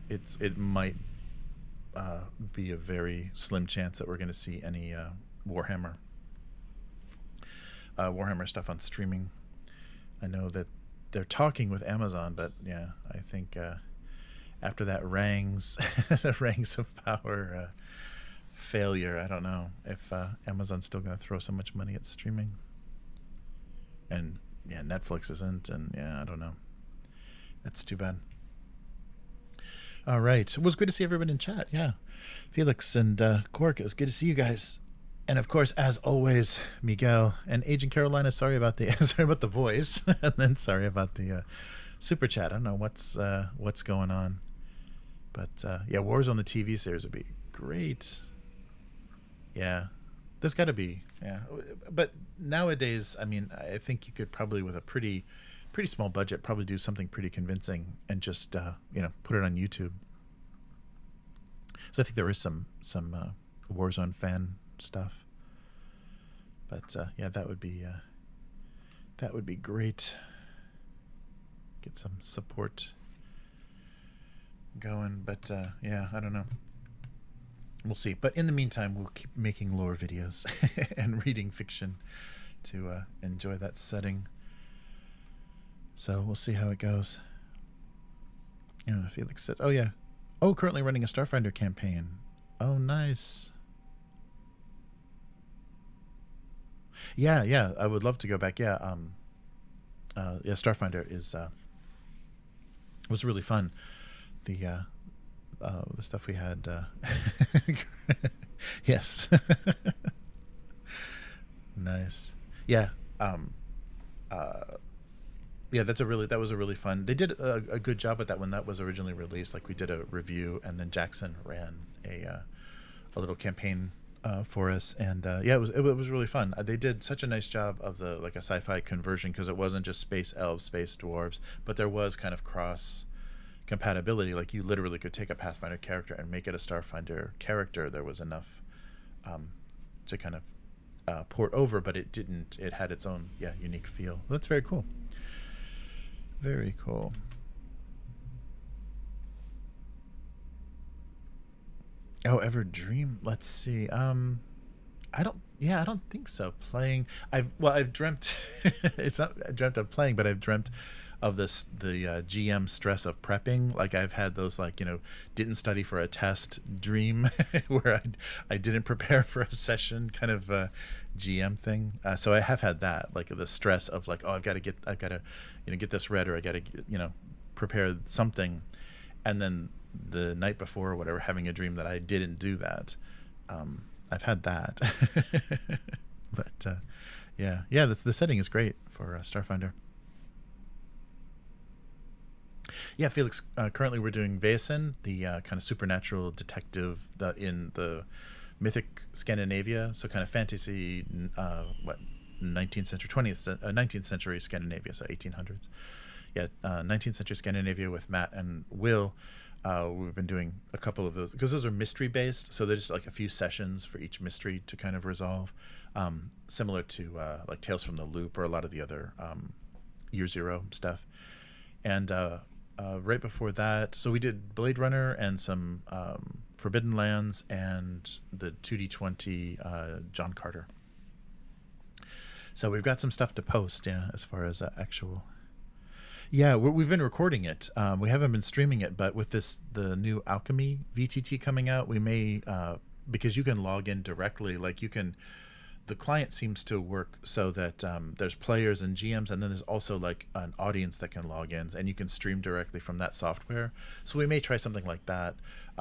it might be a very slim chance that we're going to see any Warhammer stuff on streaming. I know that they're talking with Amazon, but yeah, I think after that Rangs, the Rangs of Power failure, I don't know if Amazon's still going to throw so much money at streaming. And yeah, Netflix isn't, and yeah, I don't know. That's too bad. All right, it was good to see everyone in chat. Yeah, Felix and Cork, it was good to see you guys. And of course, as always, Miguel and Agent Carolina. Sorry about the voice, and then sorry about the super chat. I don't know what's going on, but yeah, Warzone the TV series would be great. Yeah, there's got to be, yeah. But nowadays, I mean, I think you could probably, with a pretty small budget, probably do something pretty convincing and just put it on YouTube. So I think there is some Warzone fan stuff. But yeah, that would be great. Get some support going, but yeah, I don't know. We'll see. But in the meantime, we'll keep making lore videos and reading fiction to enjoy that setting. So we'll see how it goes. Felix says, oh yeah. Oh, currently running a Starfinder campaign. Oh, nice. Yeah, I would love to go back. Yeah, yeah, Starfinder was really fun. The stuff we had. Yes. Nice. Yeah. Yeah, that was a really fun. They did a good job at that when that was originally released. Like, we did a review, and then Jackson ran a little campaign for us, and yeah, it was really fun. They did such a nice job of a sci-fi conversion, because it wasn't just space elves, space dwarves, but there was kind of cross compatibility. Like, you literally could take a Pathfinder character and make it a Starfinder character. There was enough to kind of port over, but it didn't. It had its own unique feel. That's very cool. Very cool. Oh, ever dream? Let's see. I don't think so. Playing. I've dreamt. It's not I dreamt of playing, but I've dreamt of the GM stress of prepping. Like, I've had those, didn't study for a test dream where I didn't prepare for a session kind of GM thing. So I have had that, like, the stress of I've got to get this read, or I got to prepare something, and then the night before or whatever, having a dream that I didn't do that. I've had that. But yeah, the setting is great for Starfinder. Yeah, Felix, currently we're doing Vaesen, the kind of supernatural detective in the mythic Scandinavia, so kind of fantasy, 19th century, 19th century Scandinavia, so 1800s. Yeah, 19th century Scandinavia with Matt and Will. We've been doing a couple of those, because those are mystery based, so there's a few sessions for each mystery to kind of resolve, similar to Tales from the Loop or a lot of the other Year Zero stuff. And right before that, so we did Blade Runner and some Forbidden Lands and the 2D20 John Carter. So we've got some stuff to post, as far as actual. Yeah, we've been recording it. We haven't been streaming it, but with the new Alchemy VTT coming out, we may, because you can log in directly, the client seems to work so that there's players and GMs, and then there's also an audience that can log in, and you can stream directly from that software. So we may try something like that.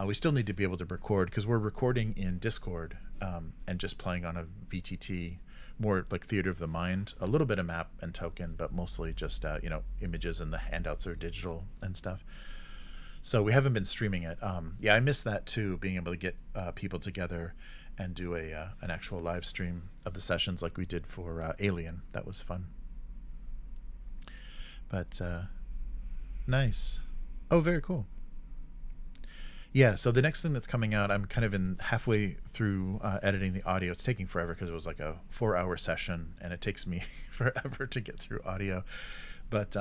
We still need to be able to record, because we're recording in Discord and just playing on a VTT, more like theater of the mind, a little bit of map and token, but mostly just images, and the handouts are digital and stuff. So we haven't been streaming it. I miss that too, being able to get people together and do an actual live stream of the sessions like we did for Alien. That was fun. But nice. Oh, very cool. Yeah, so the next thing that's coming out, I'm kind of in halfway through editing the audio. It's taking forever because it was like a 4-hour session, and it takes me forever to get through audio. But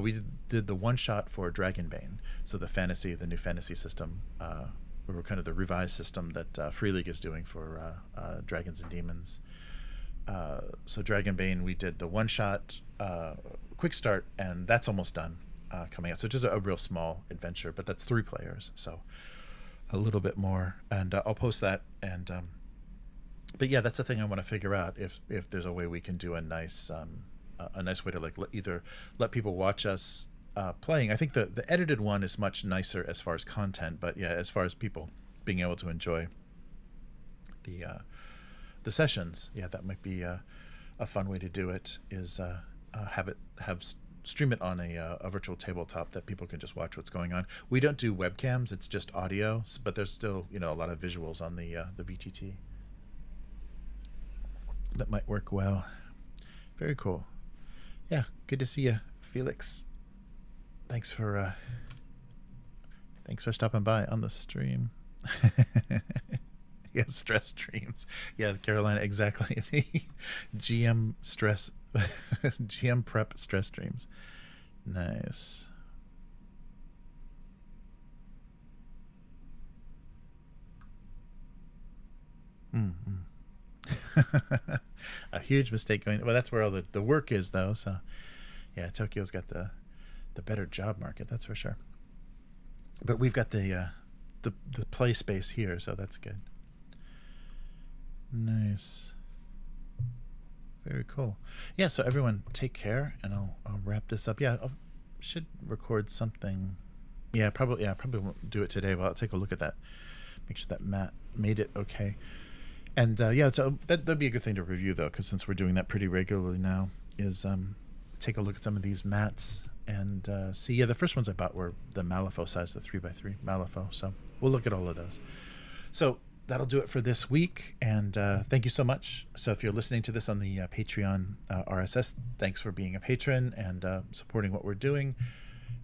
we did the one shot for Dragonbane, so the new fantasy system, or kind of the revised system that Free League is doing for Dragons and Demons. So Dragonbane, we did the one shot, quick start, and that's almost done. Coming out, so just a real small adventure, but that's 3 players, so a little bit more, and I'll post that. And but yeah, that's the thing I want to figure out, if there's a way we can do a nice way to like either let people watch us playing. I think the edited one is much nicer as far as content, but yeah, as far as people being able to enjoy the sessions, yeah, that might be a fun way to do it, is stream it on a virtual tabletop that people can just watch what's going on. We don't do webcams; it's just audio, but there's still, a lot of visuals on the VTT. That might work well. Very cool. Yeah, good to see you, Felix. Thanks for stopping by on the stream. Yeah, stress streams. Yeah, Carolina, exactly. The GM stress. GM prep stress streams. Nice. A huge mistake going. Well, that's where all the work is, though. So, yeah, Tokyo's got the better job market, that's for sure. But we've got the play space here, so that's good. Nice. Very cool. Yeah, so everyone take care, and I'll wrap this up. Yeah, I should record something. Yeah, probably won't do it today, but I'll take a look at that. Make sure that Matt made it okay. And yeah, so that'd be a good thing to review, though, because since we're doing that pretty regularly now, is take a look at some of these mats and see. Yeah, the first ones I bought were the Malifaux size, the 3x3 Malifaux. So we'll look at all of those. So that'll do it for this week, and thank you so much. So if you're listening to this on the Patreon RSS, thanks for being a patron and supporting what we're doing,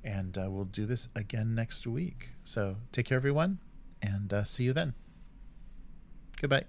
and we'll do this again next week. So take care, everyone, and see you then. Goodbye.